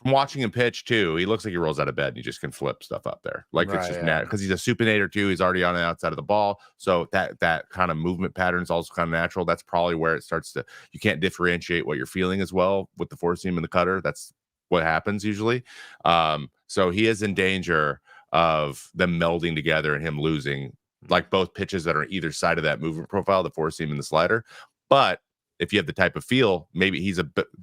from watching him pitch too, he looks like he rolls out of bed and he just can flip stuff up there. Like it's just because he's a supinator too. He's already on the outside of the ball, so that kind of movement pattern is also kind of natural. That's probably where it starts to, you can't differentiate what you're feeling as well with the four seam and the cutter. That's what happens usually. So he is in danger of them melding together and him losing, like both pitches that are on either side of that movement profile, the four seam and the slider. But if you have the type of feel, maybe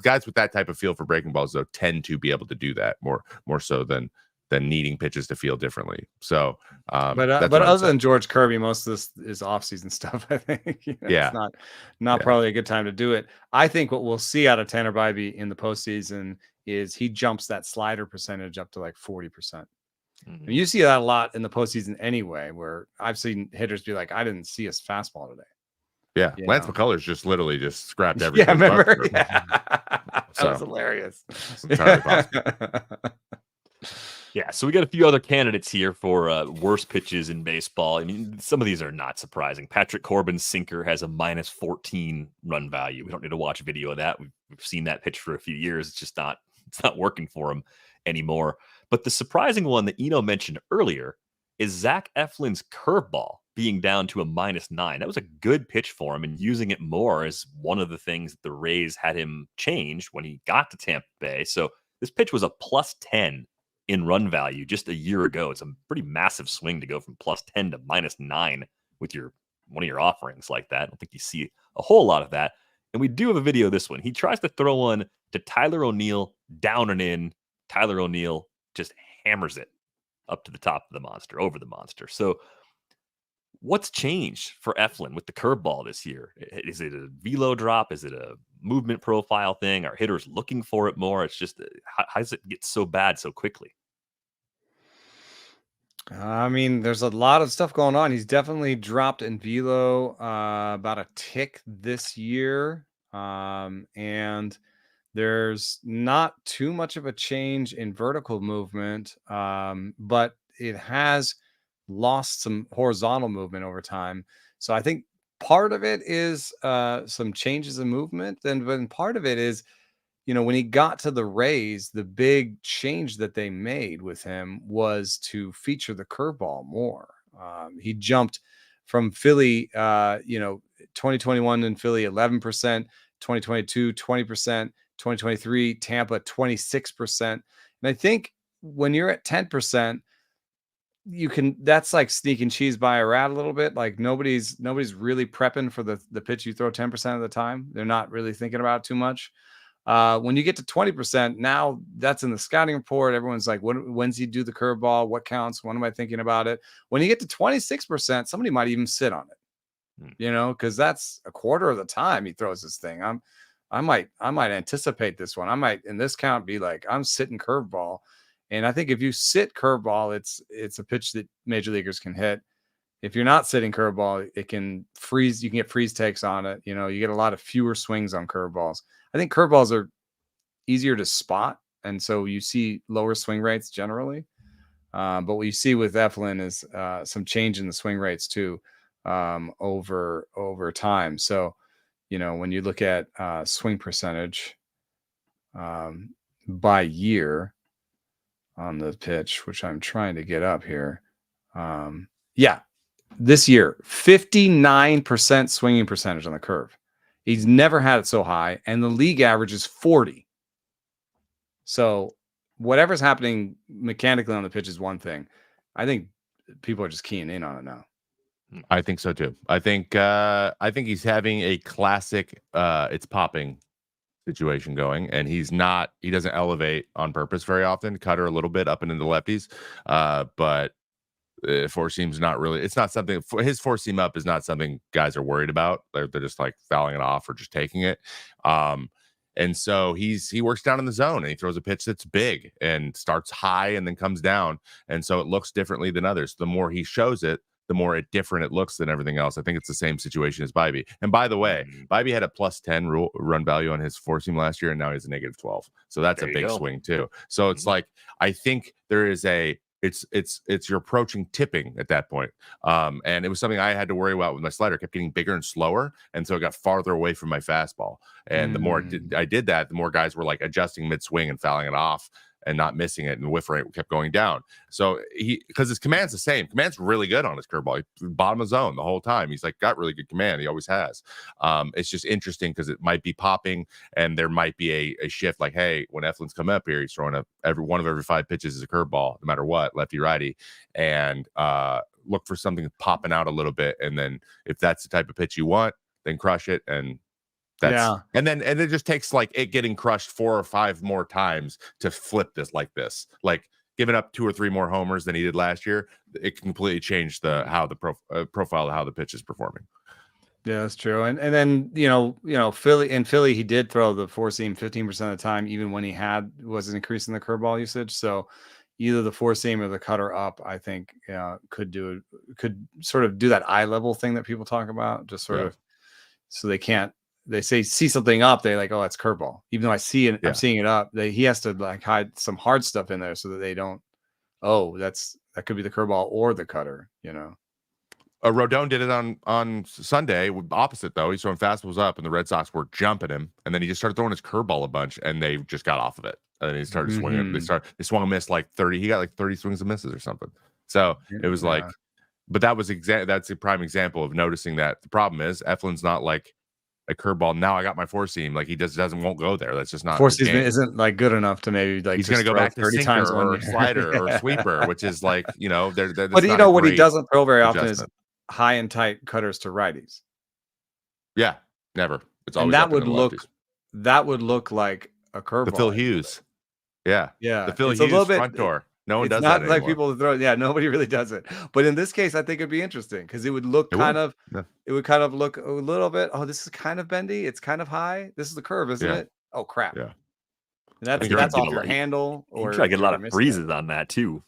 guys with that type of feel for breaking balls though tend to be able to do that more so than needing pitches to feel differently. So, but other than George Kirby, most of this is off-season stuff. I think it's not probably a good time to do it. I think what we'll see out of Tanner Bibee in the postseason is he jumps that slider percentage up to like 40%. I mean, you see that a lot in the postseason anyway, where I've seen hitters be like, I didn't see his fastball today. Yeah, Lance McCullers just literally just scrapped everything. Yeah, remember? Yeah. That was hilarious. It's entirely possible. Yeah, so we got a few other candidates here for worst pitches in baseball. I mean, some of these are not surprising. Patrick Corbin's sinker has a -14 run value. We don't need to watch a video of that. We've seen that pitch for a few years. It's not working for him anymore. But the surprising one that Eno mentioned earlier is Zach Eflin's curveball being down to a -9. That was a good pitch for him, and using it more is one of the things that the Rays had him change when he got to Tampa Bay. So this pitch was a +10 in run value just a year ago. It's a pretty massive swing to go from +10 to -9 with one of your offerings like that. I don't think you see a whole lot of that. And we do have a video of this one. He tries to throw one to Tyler O'Neill down and in. Tyler O'Neill just hammers it up to the top of the monster, over the monster. So what's changed for Eflin with the curveball this year? Is it a velo drop? Is it a movement profile thing? Are hitters looking for it more? It's just, how does it get so bad so quickly? I mean, there's a lot of stuff going on. He's definitely dropped in velo about a tick this year. And there's not too much of a change in vertical movement, but it has lost some horizontal movement over time. So I think part of it is some changes in movement, and part of it is, when he got to the Rays, the big change that they made with him was to feature the curveball more. He jumped from Philly, 2021 in Philly, 11%, 2022, 20%, 2023, Tampa, 26%. And I think when you're at 10%, that's like sneaking cheese by a rat a little bit. Like nobody's really prepping for the pitch you throw 10% of the time. They're not really thinking about it too much. When you get to 20%, now that's in the scouting report. Everyone's like, when's he do the curveball? What counts? When am I thinking about it? When you get to 26%, somebody might even sit on it, because that's a quarter of the time he throws this thing. I might anticipate this one. I might, in this count, be like, I'm sitting curveball. And I think if you sit curveball, it's a pitch that major leaguers can hit. If you're not sitting curveball, it can freeze. You can get freeze takes on it. You get a lot of fewer swings on curveballs. I think curveballs are easier to spot, and so you see lower swing rates generally. But what you see with Eflin is some change in the swing rates too over time. So, when you look at swing percentage, by year on the pitch, which I'm trying to get up here. Yeah, this year, 59% swinging percentage on the curve. He's never had it so high, and the league average is 40. So whatever's happening mechanically on the pitch is one thing. I think people are just keying in on it now. I think so too. I think he's having a classic it's popping situation going, and he doesn't elevate on purpose very often. Cutter a little bit up and into lefties, but four seam's not really. It's not something. His four seam up is not something guys are worried about. They're just like fouling it off or just taking it. And so he works down in the zone and he throws a pitch that's big and starts high and then comes down. And so it looks differently than others. The more he shows it, the more different it looks than everything else. I think it's the same situation as Bybee. And by the way, Bybee had a +10 run value on his four seam last year, and now he's a -12. So that's a big swing too. So it's like, I think there is it's you're approaching tipping at that point. And it was something I had to worry about with my slider. It kept getting bigger and slower, and so it got farther away from my fastball. And the more I did that, the more guys were like adjusting mid swing and fouling it off and not missing it, and the whiff rate kept going down. So because his command's the same. Command's really good on his curveball. Bottom of zone the whole time. He's like got really good command. He always has. It's just interesting because it might be popping, and there might be a shift. Like, hey, when Eflin's come up here, he's throwing up every 5 pitches is a curveball, no matter what, lefty righty, and look for something popping out a little bit. And then if that's the type of pitch you want, then crush it. And and it just takes like it getting crushed 4 or 5 more times to flip this, like giving up 2 or 3 more homers than he did last year. It completely changed profile of how the pitch is performing. Yeah, that's true. And then Philly, he did throw the four seam 15% of the time, even when he was increasing the curveball usage. So either the four seam or the cutter up, I think, could sort of do that eye level thing that people talk about, just sort of, so they see something up, they're like, oh, that's curveball. Even though I'm seeing it up, he has to like hide some hard stuff in there so that they don't, that could be the curveball or the cutter, Rodon did it on Sunday. Opposite though, he's throwing fastballs up, and the Red Sox were jumping him, and then he just started throwing his curveball a bunch, and they just got off of it, and then he started swinging. They swung and missed like 30. He got like 30 swings and misses or something. So it was like, but that's a prime example of noticing that the problem is Eflin's not like a curveball. Now I got my four seam. Like he won't go there. That's just not. Four seam isn't like good enough to maybe like he's going to go back to 30 times or slider or sweeper, which is like they're but what he doesn't throw very often is high and tight cutters to righties. Yeah, never. It's always that would look like a curveball. The Phil Hughes. Yeah. The Phil Hughes front door. No one does that anymore. Like people throw. Yeah, nobody really does it. But in this case, I think it'd be interesting because it would look it would kind of look a little bit. Oh, this is kind of bendy. It's kind of high. This is the curve, isn't it? Oh crap. Yeah. And that's off your handle. Or try to get a lot of freezes on that too.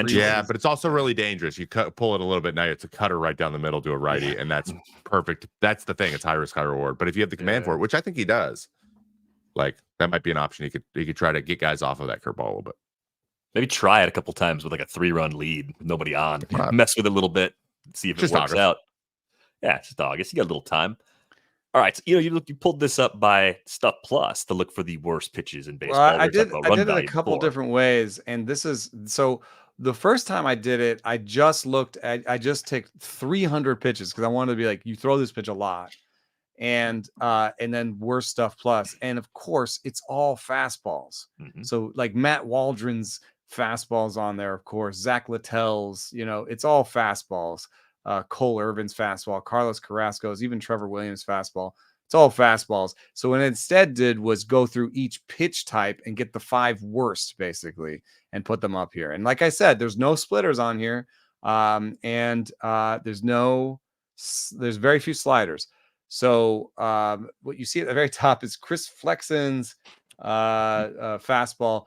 Yeah, but it's also really dangerous. You pull it a little bit now. It's a cutter right down the middle to a righty, and that's perfect. That's the thing. It's high risk, high reward. But if you have the command for it, which I think he does, like that might be an option. He could try to get guys off of that curveball a little bit. Maybe try it a couple times with like a 3-run lead, with nobody on. Mess with it a little bit, see if it works out. Yeah, it's just August. You got a little time. All right, so, you pulled this up by Stuff Plus to look for the worst pitches in baseball. Well, I did it a couple different ways, and this is so. The first time I did it, I just took 300 pitches because I wanted to be like, you throw this pitch a lot, and then worst Stuff Plus, and of course it's all fastballs. So like Matt Waldron's fastballs on there, of course, Zack Littell's, it's all fastballs. Cole Irvin's fastball, Carlos Carrasco's, even Trevor Williams' fastball. It's all fastballs. So what I instead did was go through each pitch type and get the 5 worst, basically, and put them up here. And like I said, there's no splitters on here, and there's very few sliders. So what you see at the very top is Chris Flexen's fastball.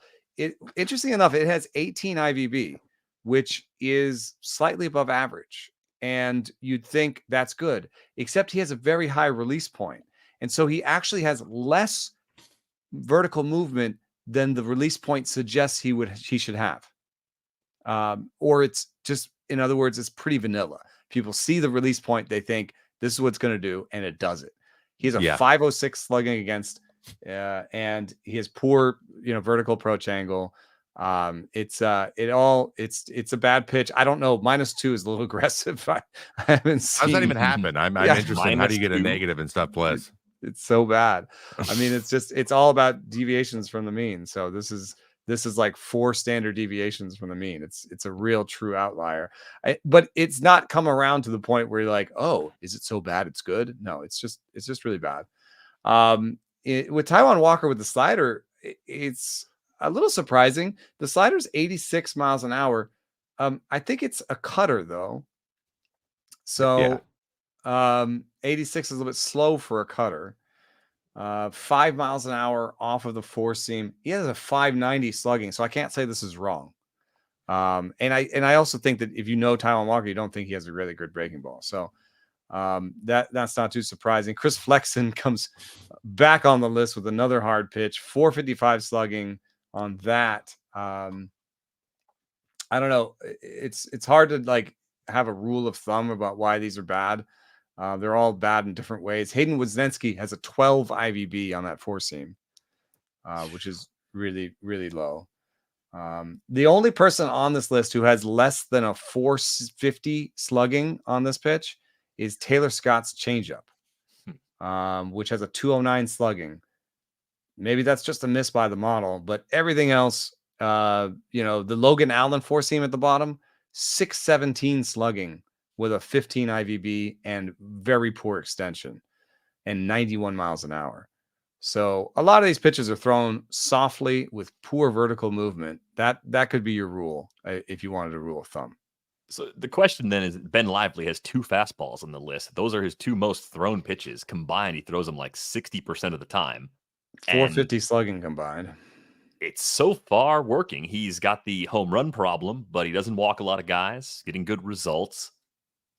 Interesting enough, it has 18 IVB, which is slightly above average. And you'd think that's good, except he has a very high release point. And so he actually has less vertical movement than the release point suggests he should have. Or it's just, in other words, it's pretty vanilla. People see the release point, they think this is what it's going to do, and it does it. He has a 506 slugging against, Yeah, and he has poor, vertical approach angle. It's a bad pitch. I don't know. -2 is a little aggressive. I haven't How does that seen. even happen? I'm Yeah, interested in how do you get a -2? negative in stuff plus? it's so bad. I mean, it's all about deviations from the mean. So this is like 4 standard deviations from the mean. It's a real true outlier. But it's not come around to the point where you're like, oh, is it so bad it's good? No, it's just really bad. With Taiwan Walker with the slider, it's a little surprising. The slider's 86 miles an hour. I think it's a cutter though. Yeah. So 86 is a little bit slow for a cutter. 5 miles an hour off of the four seam. He has a 590 slugging, so I can't say this is wrong. And I also think that if you know Taiwan Walker, you don't think he has a really good breaking ball. So that's not too surprising. Chris Flexen comes back on the list with another hard pitch, 455 slugging on that. I don't know. It's hard to like have a rule of thumb about why these are bad. They're all bad in different ways. Hayden Wozniacki has a 12 IVB on that four seam, which is really, really low. The only person on this list who has less than a 450 slugging on this pitch is Taylor Scott's changeup, which has a 209 slugging. Maybe that's just a miss by the model, but everything else, the Logan Allen four seam at the bottom, 617 slugging with a 15 IVB and very poor extension and 91 miles an hour. So a lot of these pitches are thrown softly with poor vertical movement. That could be your rule if you wanted a rule of thumb. So the question then is, Ben Lively has 2 fastballs on the list. Those are his 2 most thrown pitches combined. He throws them like 60% of the time. 450 slugging combined. It's so far working. He's got the home run problem, but he doesn't walk a lot of guys, getting good results.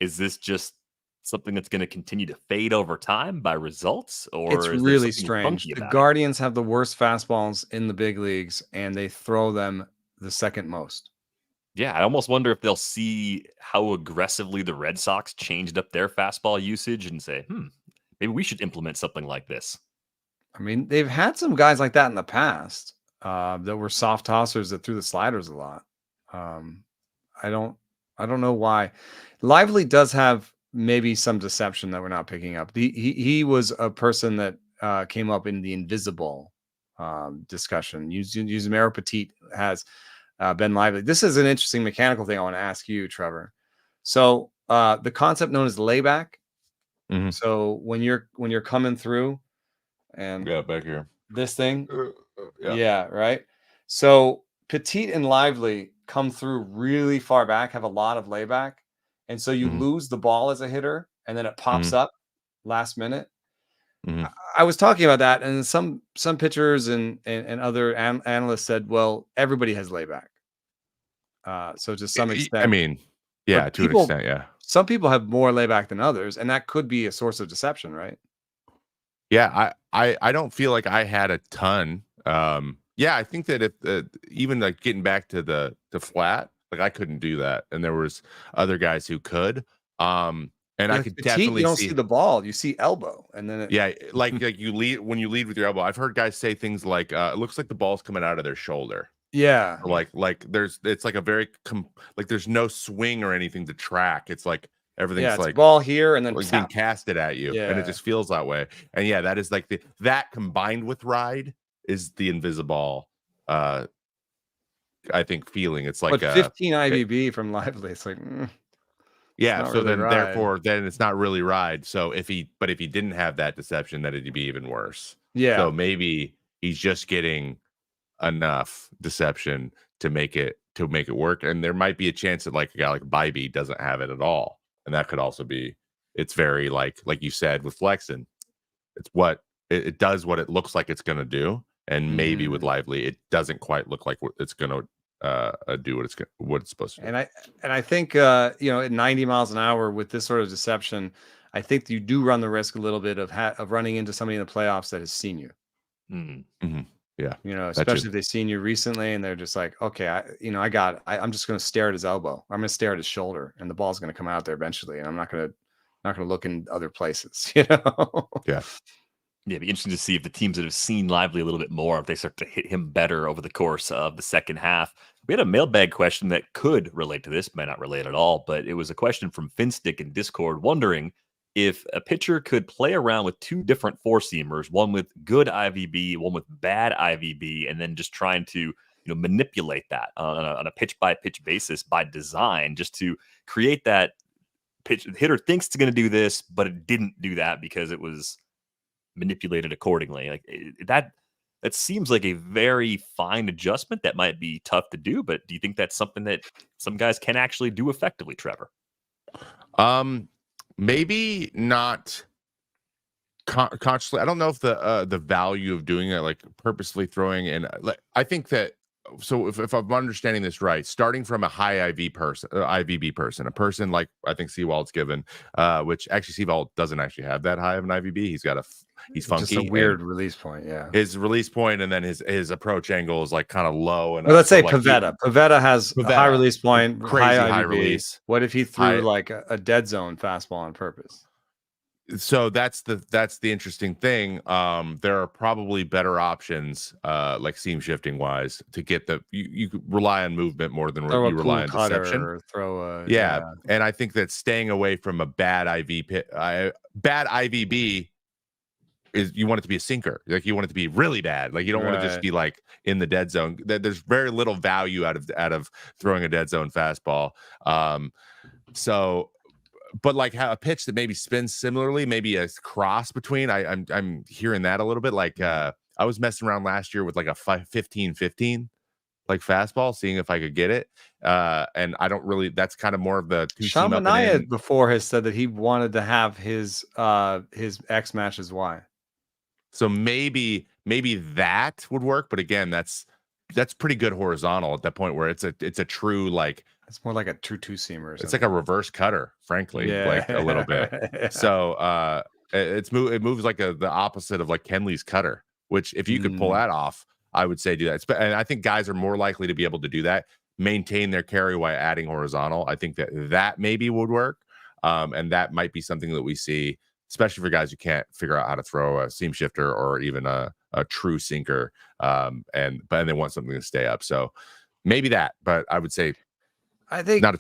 Is this just something that's going to continue to fade over time by results, or it's is really there something strange? funky The about Guardians have the worst fastballs in the big leagues, and they throw them the second most. Yeah, I almost wonder if they'll see how aggressively the Red Sox changed up their fastball usage and say, maybe we should implement something like this. I mean, they've had some guys like that in the past that were soft tossers that threw the sliders a lot. I don't know why. Lively does have maybe some deception that we're not picking up. He was a person that came up in the invisible discussion. Yuzumero Petit has Ben Lively. This is an interesting mechanical thing I want to ask you, Trevor. So the concept known as layback. Mhm. So when you're coming through and Back here. this thing, Yeah. yeah, right. So Petit and Lively come through really far back, have a lot of layback, and so you Mhm. lose the ball as a hitter, and then it pops Mhm. up last minute. Mhm. I was talking about that, and some pitchers and other analysts said, well, everybody has layback. So to some extent, I mean, yeah, but to an extent, yeah. some people have more layback than others, and that could be a source of deception, right? Yeah, I don't feel like I had a ton. Yeah, I think that if even like getting back to the flat, like I couldn't do that, and there was other guys who could. And I could Petit, definitely you don't see see the ball, you see elbow, and then yeah, like you lead when you lead with your elbow. I've heard guys say things like, "It looks like the ball's coming out of their shoulder." yeah, Or like it's like a very like there's no swing or anything to track. It's like everything's it's like ball here and then being tap. casted at you, and it Yeah. just feels that way. And yeah, that is like that combined with ride is the invisible. I think feeling it's like But 15 IVB from Lively, it's like it's yeah. not So really then ride. therefore then it's not really ride. So if he didn't have that deception, then it'd be even worse. Yeah. So maybe he's just getting enough deception to make it work, and there might be a chance that like a guy like Bybee doesn't have it at all, and that could also be. It's very like you said with Flexen, it's what it does what it looks like it's going to do, and maybe with Lively it doesn't quite look like it's going to do what it's supposed to do. And I think at 90 miles an hour with this sort of deception, I think you do run the risk a little bit of running into somebody in the playoffs that has seen you. Mm-hmm. Yeah, Especially if they've seen you recently and they're just like, okay, I'm just going to stare at his elbow. I'm going to stare at his shoulder, and the ball's going to come out there eventually, and I'm not going to look in other places. Yeah. Yeah, it'd be interesting to see if the teams that have seen Lively a little bit more, if they start to hit him better over the course of the second half. We had a mailbag question that could relate to this, might not relate at all, but it was a question from Finstick in Discord wondering if a pitcher could play around with two different four-seamers, one with good IVB, one with bad IVB, and then just trying to manipulate that on a pitch-by-pitch basis by design, just to create that pitch. The hitter thinks it's going to do this, but it didn't do that because it was manipulated accordingly. Like that seems like a very fine adjustment that might be tough to do, but do you think that's something that some guys can actually do effectively, Trevor? Maybe not consciously. I don't know if the value of doing it, like purposefully throwing in, I think that, so if I'm understanding this right, starting from a high IVB person, a person like I think Seawald's given, which actually Seawald doesn't actually have that high of an IVB. He's funky. Just a weird release point. Yeah. His release point and then his approach angle is like kind of low. And well, let's say like Pavetta. Pavetta has a high release point, crazy high IVB. Release. What if he threw like a dead zone fastball on purpose? So that's the interesting thing. There are probably better options, like seam shifting wise, to get you could rely on movement more than you rely on deception. Or throw yeah, and I think that staying away from a bad bad IVB is, you want it to be a sinker. Like you want it to be really bad. Like you don't want to just be like in the dead zone. There's very little value out of throwing a dead zone fastball. But like a pitch that maybe spins similarly, maybe a cross between. I'm hearing that a little bit. Like I was messing around last year with like a 15-15 like fastball, seeing if I could get it. And I don't really. That's kind of more of the Sean Manaea before has said that he wanted to have his X matches Y. So maybe that would work. But again, that's pretty good horizontal at that point where it's a true like. It's more like a true two-seamer. It's like a reverse cutter, frankly, like a little bit. Yeah. So it moves like the opposite of like Kenley's cutter, which if you could pull that off, I would say do that. And I think guys are more likely to be able to do that, maintain their carry while adding horizontal. I think that maybe would work. And that might be something that we see, especially for guys who can't figure out how to throw a seam shifter or even a true sinker. But they want something to stay up. So maybe that, but I would say, I think not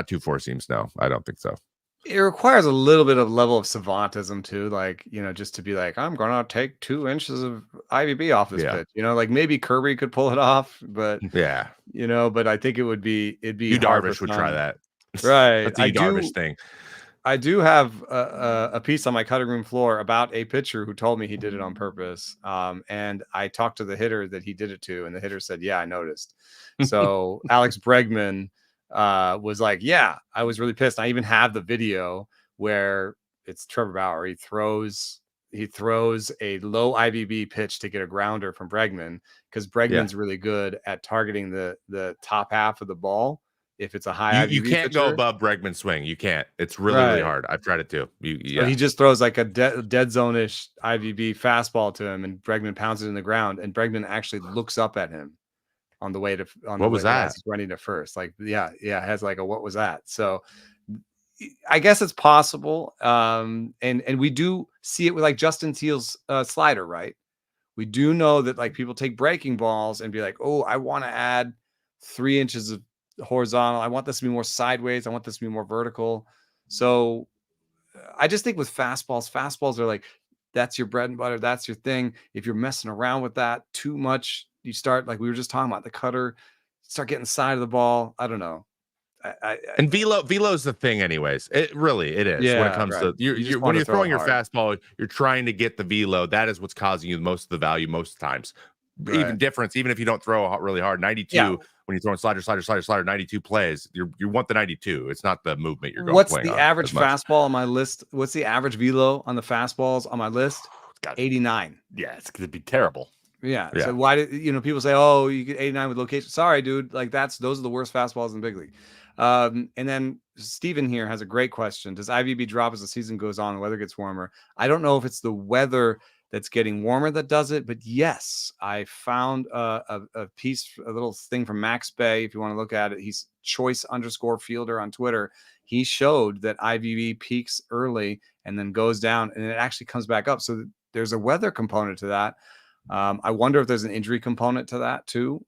two four seams. No, I don't think so. It requires a little bit of level of savantism too, like just to be like, I'm gonna take 2 inches of IVB off this pitch. Like maybe Kirby could pull it off, but yeah, but I think it'd be Yu Darvish would try that, right? That's the Yu Darvish thing. I do have a piece on my cutting room floor about a pitcher who told me he did it on purpose. And I talked to the hitter that he did it to, and the hitter said, "Yeah, I noticed." So Alex Bregman was like, yeah, I was really pissed. I even have the video where it's Trevor Bauer. He throws a low IVB pitch to get a grounder from Bregman, because Bregman's really good at targeting the top half of the ball. If it's a high IVB you can't pitcher. go above Bregman's swing. You can't. It's really hard. I've tried it too. So he just throws like a dead zone-ish IVB fastball to him, and Bregman pounds it in the ground, and Bregman actually looks up at him on the way to what was that? He's running to first. Like, yeah, it has like a what was that? So I guess it's possible. And we do see it with like Justin Teal's slider, right? We do know that like people take breaking balls and be like, oh, I want to add 3 inches of horizontal. I want this to be more sideways. I want this to be more vertical. So I just think with fastballs are like, that's your bread and butter. That's your thing. If you're messing around with that too much, you start, like we were just talking about, the cutter, start getting side of the ball. I don't know. And velo's the thing anyways. It is when it comes to when you're throwing your fastball, you're trying to get the velo. That is what's causing you most of the value most times. Even if you don't throw really hard. 92 when you're throwing slider 92 plays, you want the 92. It's not the movement you're going. What's the average fastball on my list? What's the average velo on the fastballs on my list? 89. Yeah, it's gonna be terrible. Yeah. So why did people say, oh, you get 89 with location? Sorry, dude. Like those are the worst fastballs in the big league. And then Steven here has a great question. Does IVB drop as the season goes on, the weather gets warmer? I don't know if it's the weather that's getting warmer that does it, but yes, I found a little thing from Max Bay. If you want to look at it, he's choice_fielder on Twitter. He showed that IVB peaks early and then goes down, and it actually comes back up. So there's a weather component to that. I wonder if there's an injury component to that too.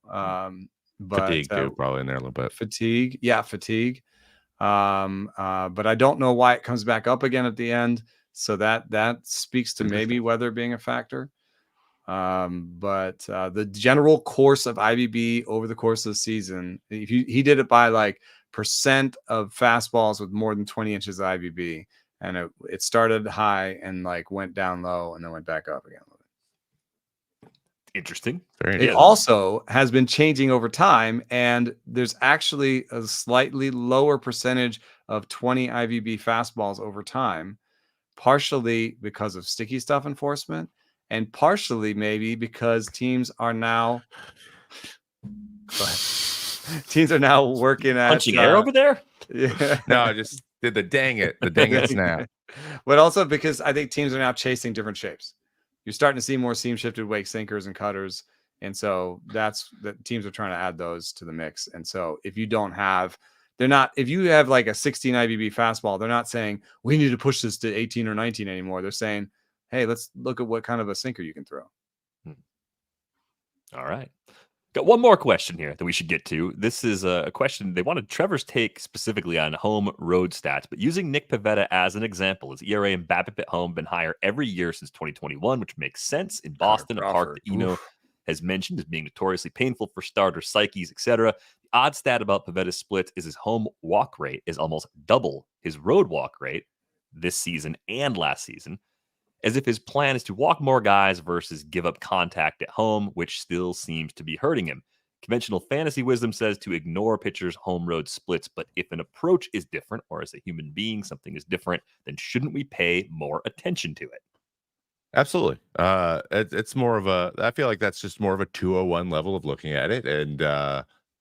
Fatigue too, probably in there a little bit. Fatigue. But I don't know why it comes back up again at the end. So that speaks to maybe weather being a factor. But the general course of IBB over the course of the season, he did it by like percent of fastballs with more than 20 inches of IBB, and it started high and like went down low and then went back up again. Interesting. It also has been changing over time, and there's actually a slightly lower percentage of 20 IVB fastballs over time, partially because of sticky stuff enforcement, and partially maybe because teams are now working at punching air over there. Yeah. No, I just did the dang it snap. But also because I think teams are now chasing different shapes. You're starting to see more seam shifted wake sinkers and cutters. And so that's the teams are trying to add those to the mix. And so if you if you have like a 16 IBB fastball, they're not saying we need to push this to 18 or 19 anymore. They're saying, hey, let's look at what kind of a sinker you can throw. All right. Got one more question here that we should get to. This is a question they wanted Trevor's take specifically on home road stats, but using Nick Pivetta as an example, his ERA and BABIP at home been higher every year since 2021, which makes sense in Boston, a park that Eno has mentioned as being notoriously painful for starter psyches, etc. The odd stat about Pivetta's splits is his home walk rate is almost double his road walk rate this season and last season, as if his plan is to walk more guys versus give up contact at home, which still seems to be hurting him. Conventional fantasy wisdom says to ignore pitchers' home road splits, but if an approach is different, or as a human being something is different, then shouldn't we pay more attention to it? Absolutely. It's more of I feel like that's just more of a 201 level of looking at it. And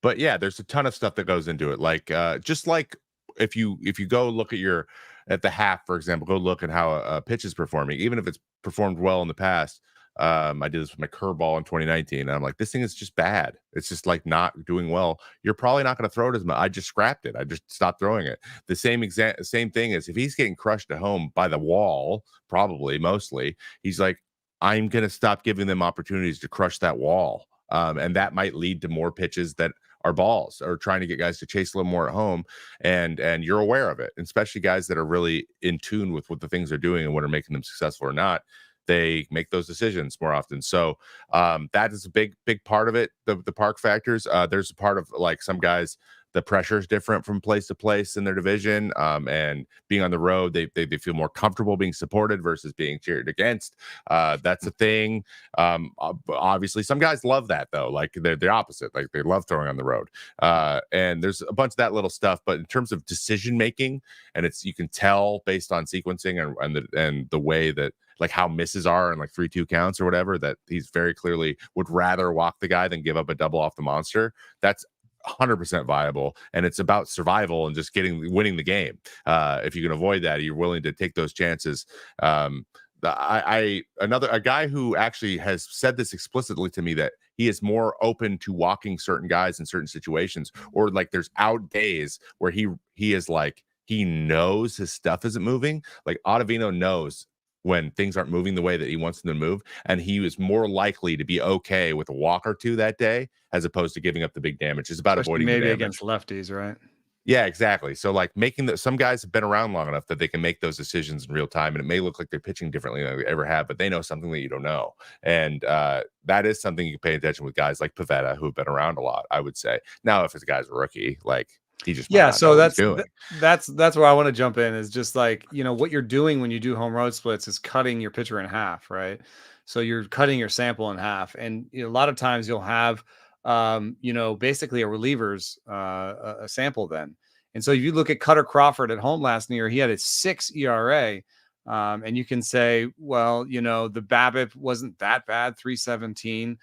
but yeah, there's a ton of stuff that goes into it. Like just like if you go look at the half, for example, go look at how a pitch is performing, even if it's performed well in the past. I did this with my curveball in 2019, and I'm like, this thing is just bad. It's just like not doing well. You're probably not going to throw it as much. I just scrapped it. I just stopped throwing it. The same thing is if he's getting crushed at home by the wall, probably mostly, he's like, I'm going to stop giving them opportunities to crush that wall. And that might lead to more pitches that are balls, or trying to get guys to chase a little more at home. And you're aware of it, and especially guys that are really in tune with what the things they're doing and what are making them successful or not. They make those decisions more often. So that is a big part of it. The park factors. There's a part of like some guys, the pressure is different from place to place in their division. And being on the road, they feel more comfortable being supported versus being cheered against. That's a thing. Obviously, some guys love that though. Like they're the opposite. Like they love throwing on the road. And there's a bunch of that little stuff. But in terms of decision making, and you can tell based on sequencing and the way that, like how misses are and like 3-2 counts or whatever, that he's very clearly would rather walk the guy than give up a double off the monster. That's 100% viable, and it's about survival and just winning the game. If you can avoid that, you're willing to take those chances. A guy who actually has said this explicitly to me, that he is more open to walking certain guys in certain situations, or like there's out days where he is like, he knows his stuff isn't moving. Like Ottavino knows when things aren't moving the way that he wants them to move, and he was more likely to be okay with a walk or two that day as opposed to giving up the big damage. It's about especially avoiding maybe the damage against lefties, right? Yeah, exactly. So like some guys have been around long enough that they can make those decisions in real time, and it may look like they're pitching differently than they ever have, but they know something that you don't know. And that is something you can pay attention with guys like Pivetta, who have been around a lot, I would say. Now, if it's a guy's a rookie, like he just so that's where I want to jump in, is just like, what you're doing when you do home road splits is cutting your pitcher in half, right? So you're cutting your sample in half, and a lot of times you'll have basically a reliever's a sample then. And so if you look at Cutter Crawford at home last year, he had a 6 ERA, and you can say, well, the BABIP wasn't that bad, 3.17.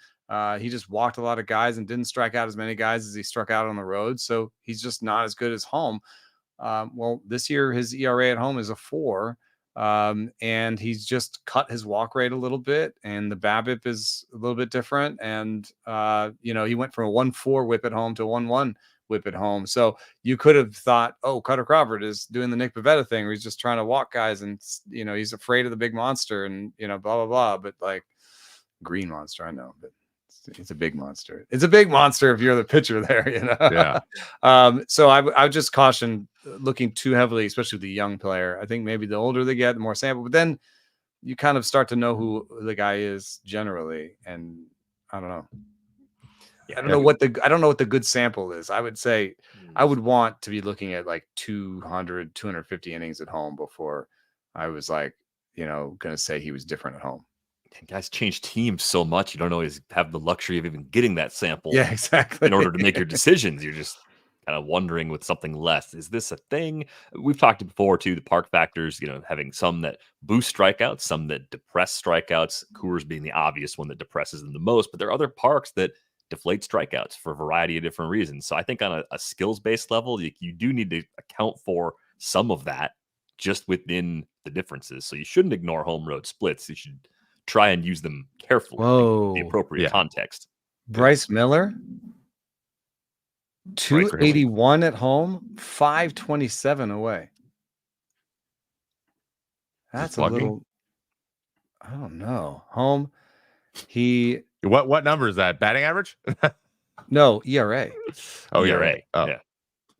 He just walked a lot of guys and didn't strike out as many guys as he struck out on the road. So he's just not as good as home. Well, this year his ERA at home is a 4. And he's just cut his walk rate a little bit, and the BABIP is a little bit different. And, he went from a 1.4 whip at home to 1.1 whip it home. So you could have thought, oh, Cutter Crawford is doing the Nick Pivetta thing where he's just trying to walk guys and, he's afraid of the big monster and, blah, blah, blah. But like green monster, I know, but it's a big monster. It's a big monster if you're the pitcher there, Yeah. So I would just caution looking too heavily, especially with the young player. I think maybe the older they get, the more sample, but then you kind of start to know who the guy is generally. And I don't know. I don't know what the good sample is. I would say I would want to be looking at like 200, 250 innings at home before I was like, going to say he was different at home. And guys change teams so much. You don't always have the luxury of even getting that sample. Yeah, exactly. In order to make your decisions, you're just kind of wondering with something less. Is this a thing? We've talked before too, the park factors, having some that boost strikeouts, some that depress strikeouts, Coors being the obvious one that depresses them the most, but there are other parks that deflate strikeouts for a variety of different reasons. So I think on a skills-based level, you do need to account for some of that just within the differences. So you shouldn't ignore home road splits. You should try and use them carefully in the appropriate context. Bryce Miller, 281 at home, 527 away. That's a little, I don't know. Home, what number is that? Batting average? No, ERA. Oh, ERA. Oh.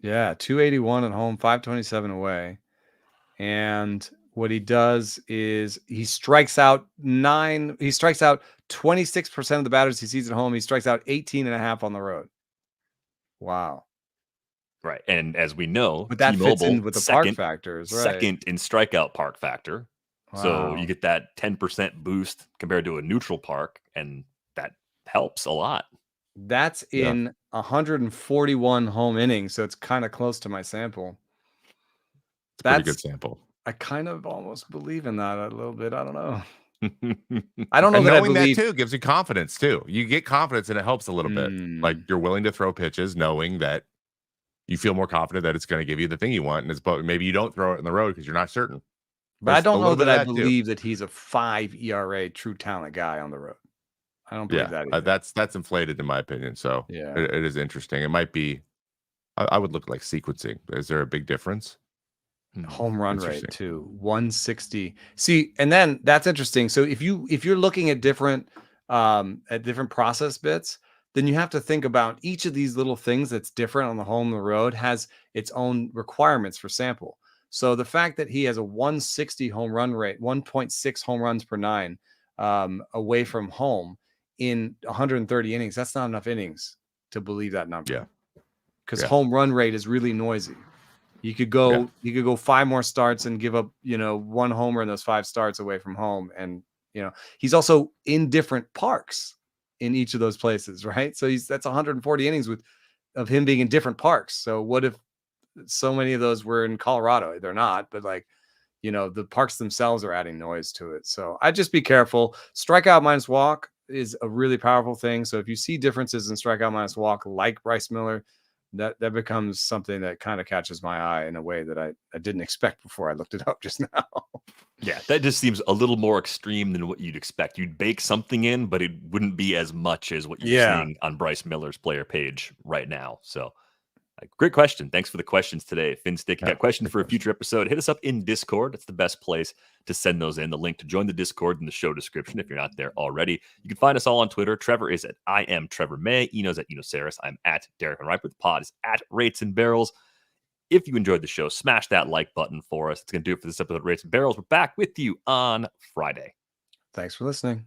Yeah, 281 at home, 527 away. And what he does is he strikes out 26% of the batters he sees at home. He strikes out 18.5 on the road. Wow. Right. And as we know, but that fits in with the park factors, right? Second in strikeout park factor. Wow. So you get that 10% boost compared to a neutral park, and that helps a lot. That's in 141 home innings, so it's kind of close to my sample. It's a pretty good sample. I kind of almost believe in that a little bit. I don't know. I don't know. And knowing that too gives you confidence too. You get confidence and it helps a little bit. Like you're willing to throw pitches knowing that you feel more confident that it's going to give you the thing you want. And maybe you don't throw it in the road because you're not certain. But I don't know that I believe that he's a 5 ERA true talent guy on the road. I don't believe that either. That's inflated in my opinion. So it is interesting. It might be, I would look like sequencing. Is there a big difference? Home run rate too, 160. See, and then that's interesting. So if you're looking at different process bits, then you have to think about each of these little things that's different on the home and the road has its own requirements for sample. So the fact that he has a 160 home run rate, 1.6 home runs per 9 away from home in 130 innings, that's not enough innings to believe that number. Yeah. Because home run rate is really noisy. You could go 5 more starts and give up, 1 homer in those 5 starts away from home. And, he's also in different parks in each of those places, right? So that's 140 innings of him being in different parks. So what if so many of those were in Colorado? They're not, but the parks themselves are adding noise to it. So I'd just be careful. Strikeout minus walk is a really powerful thing. So if you see differences in strikeout minus walk, like Bryce Miller, that becomes something that kind of catches my eye in a way that I didn't expect before I looked it up just now. Yeah, that just seems a little more extreme than what you'd expect. You'd bake something in, but it wouldn't be as much as what you're seeing on Bryce Miller's player page right now. So great question. Thanks for the questions today. Finstick, you got a question for a future episode, hit us up in Discord. It's the best place to send those in. The link to join the Discord in the show description if you're not there already. You can find us all on Twitter. Trevor is at I am Trevor May. Eno's at Enosaurus. I'm at Derek and Riper. The pod is at Rates and Barrels. If you enjoyed the show, smash that like button for us. It's going to do it for this episode of Rates and Barrels. We're back with you on Friday. Thanks for listening.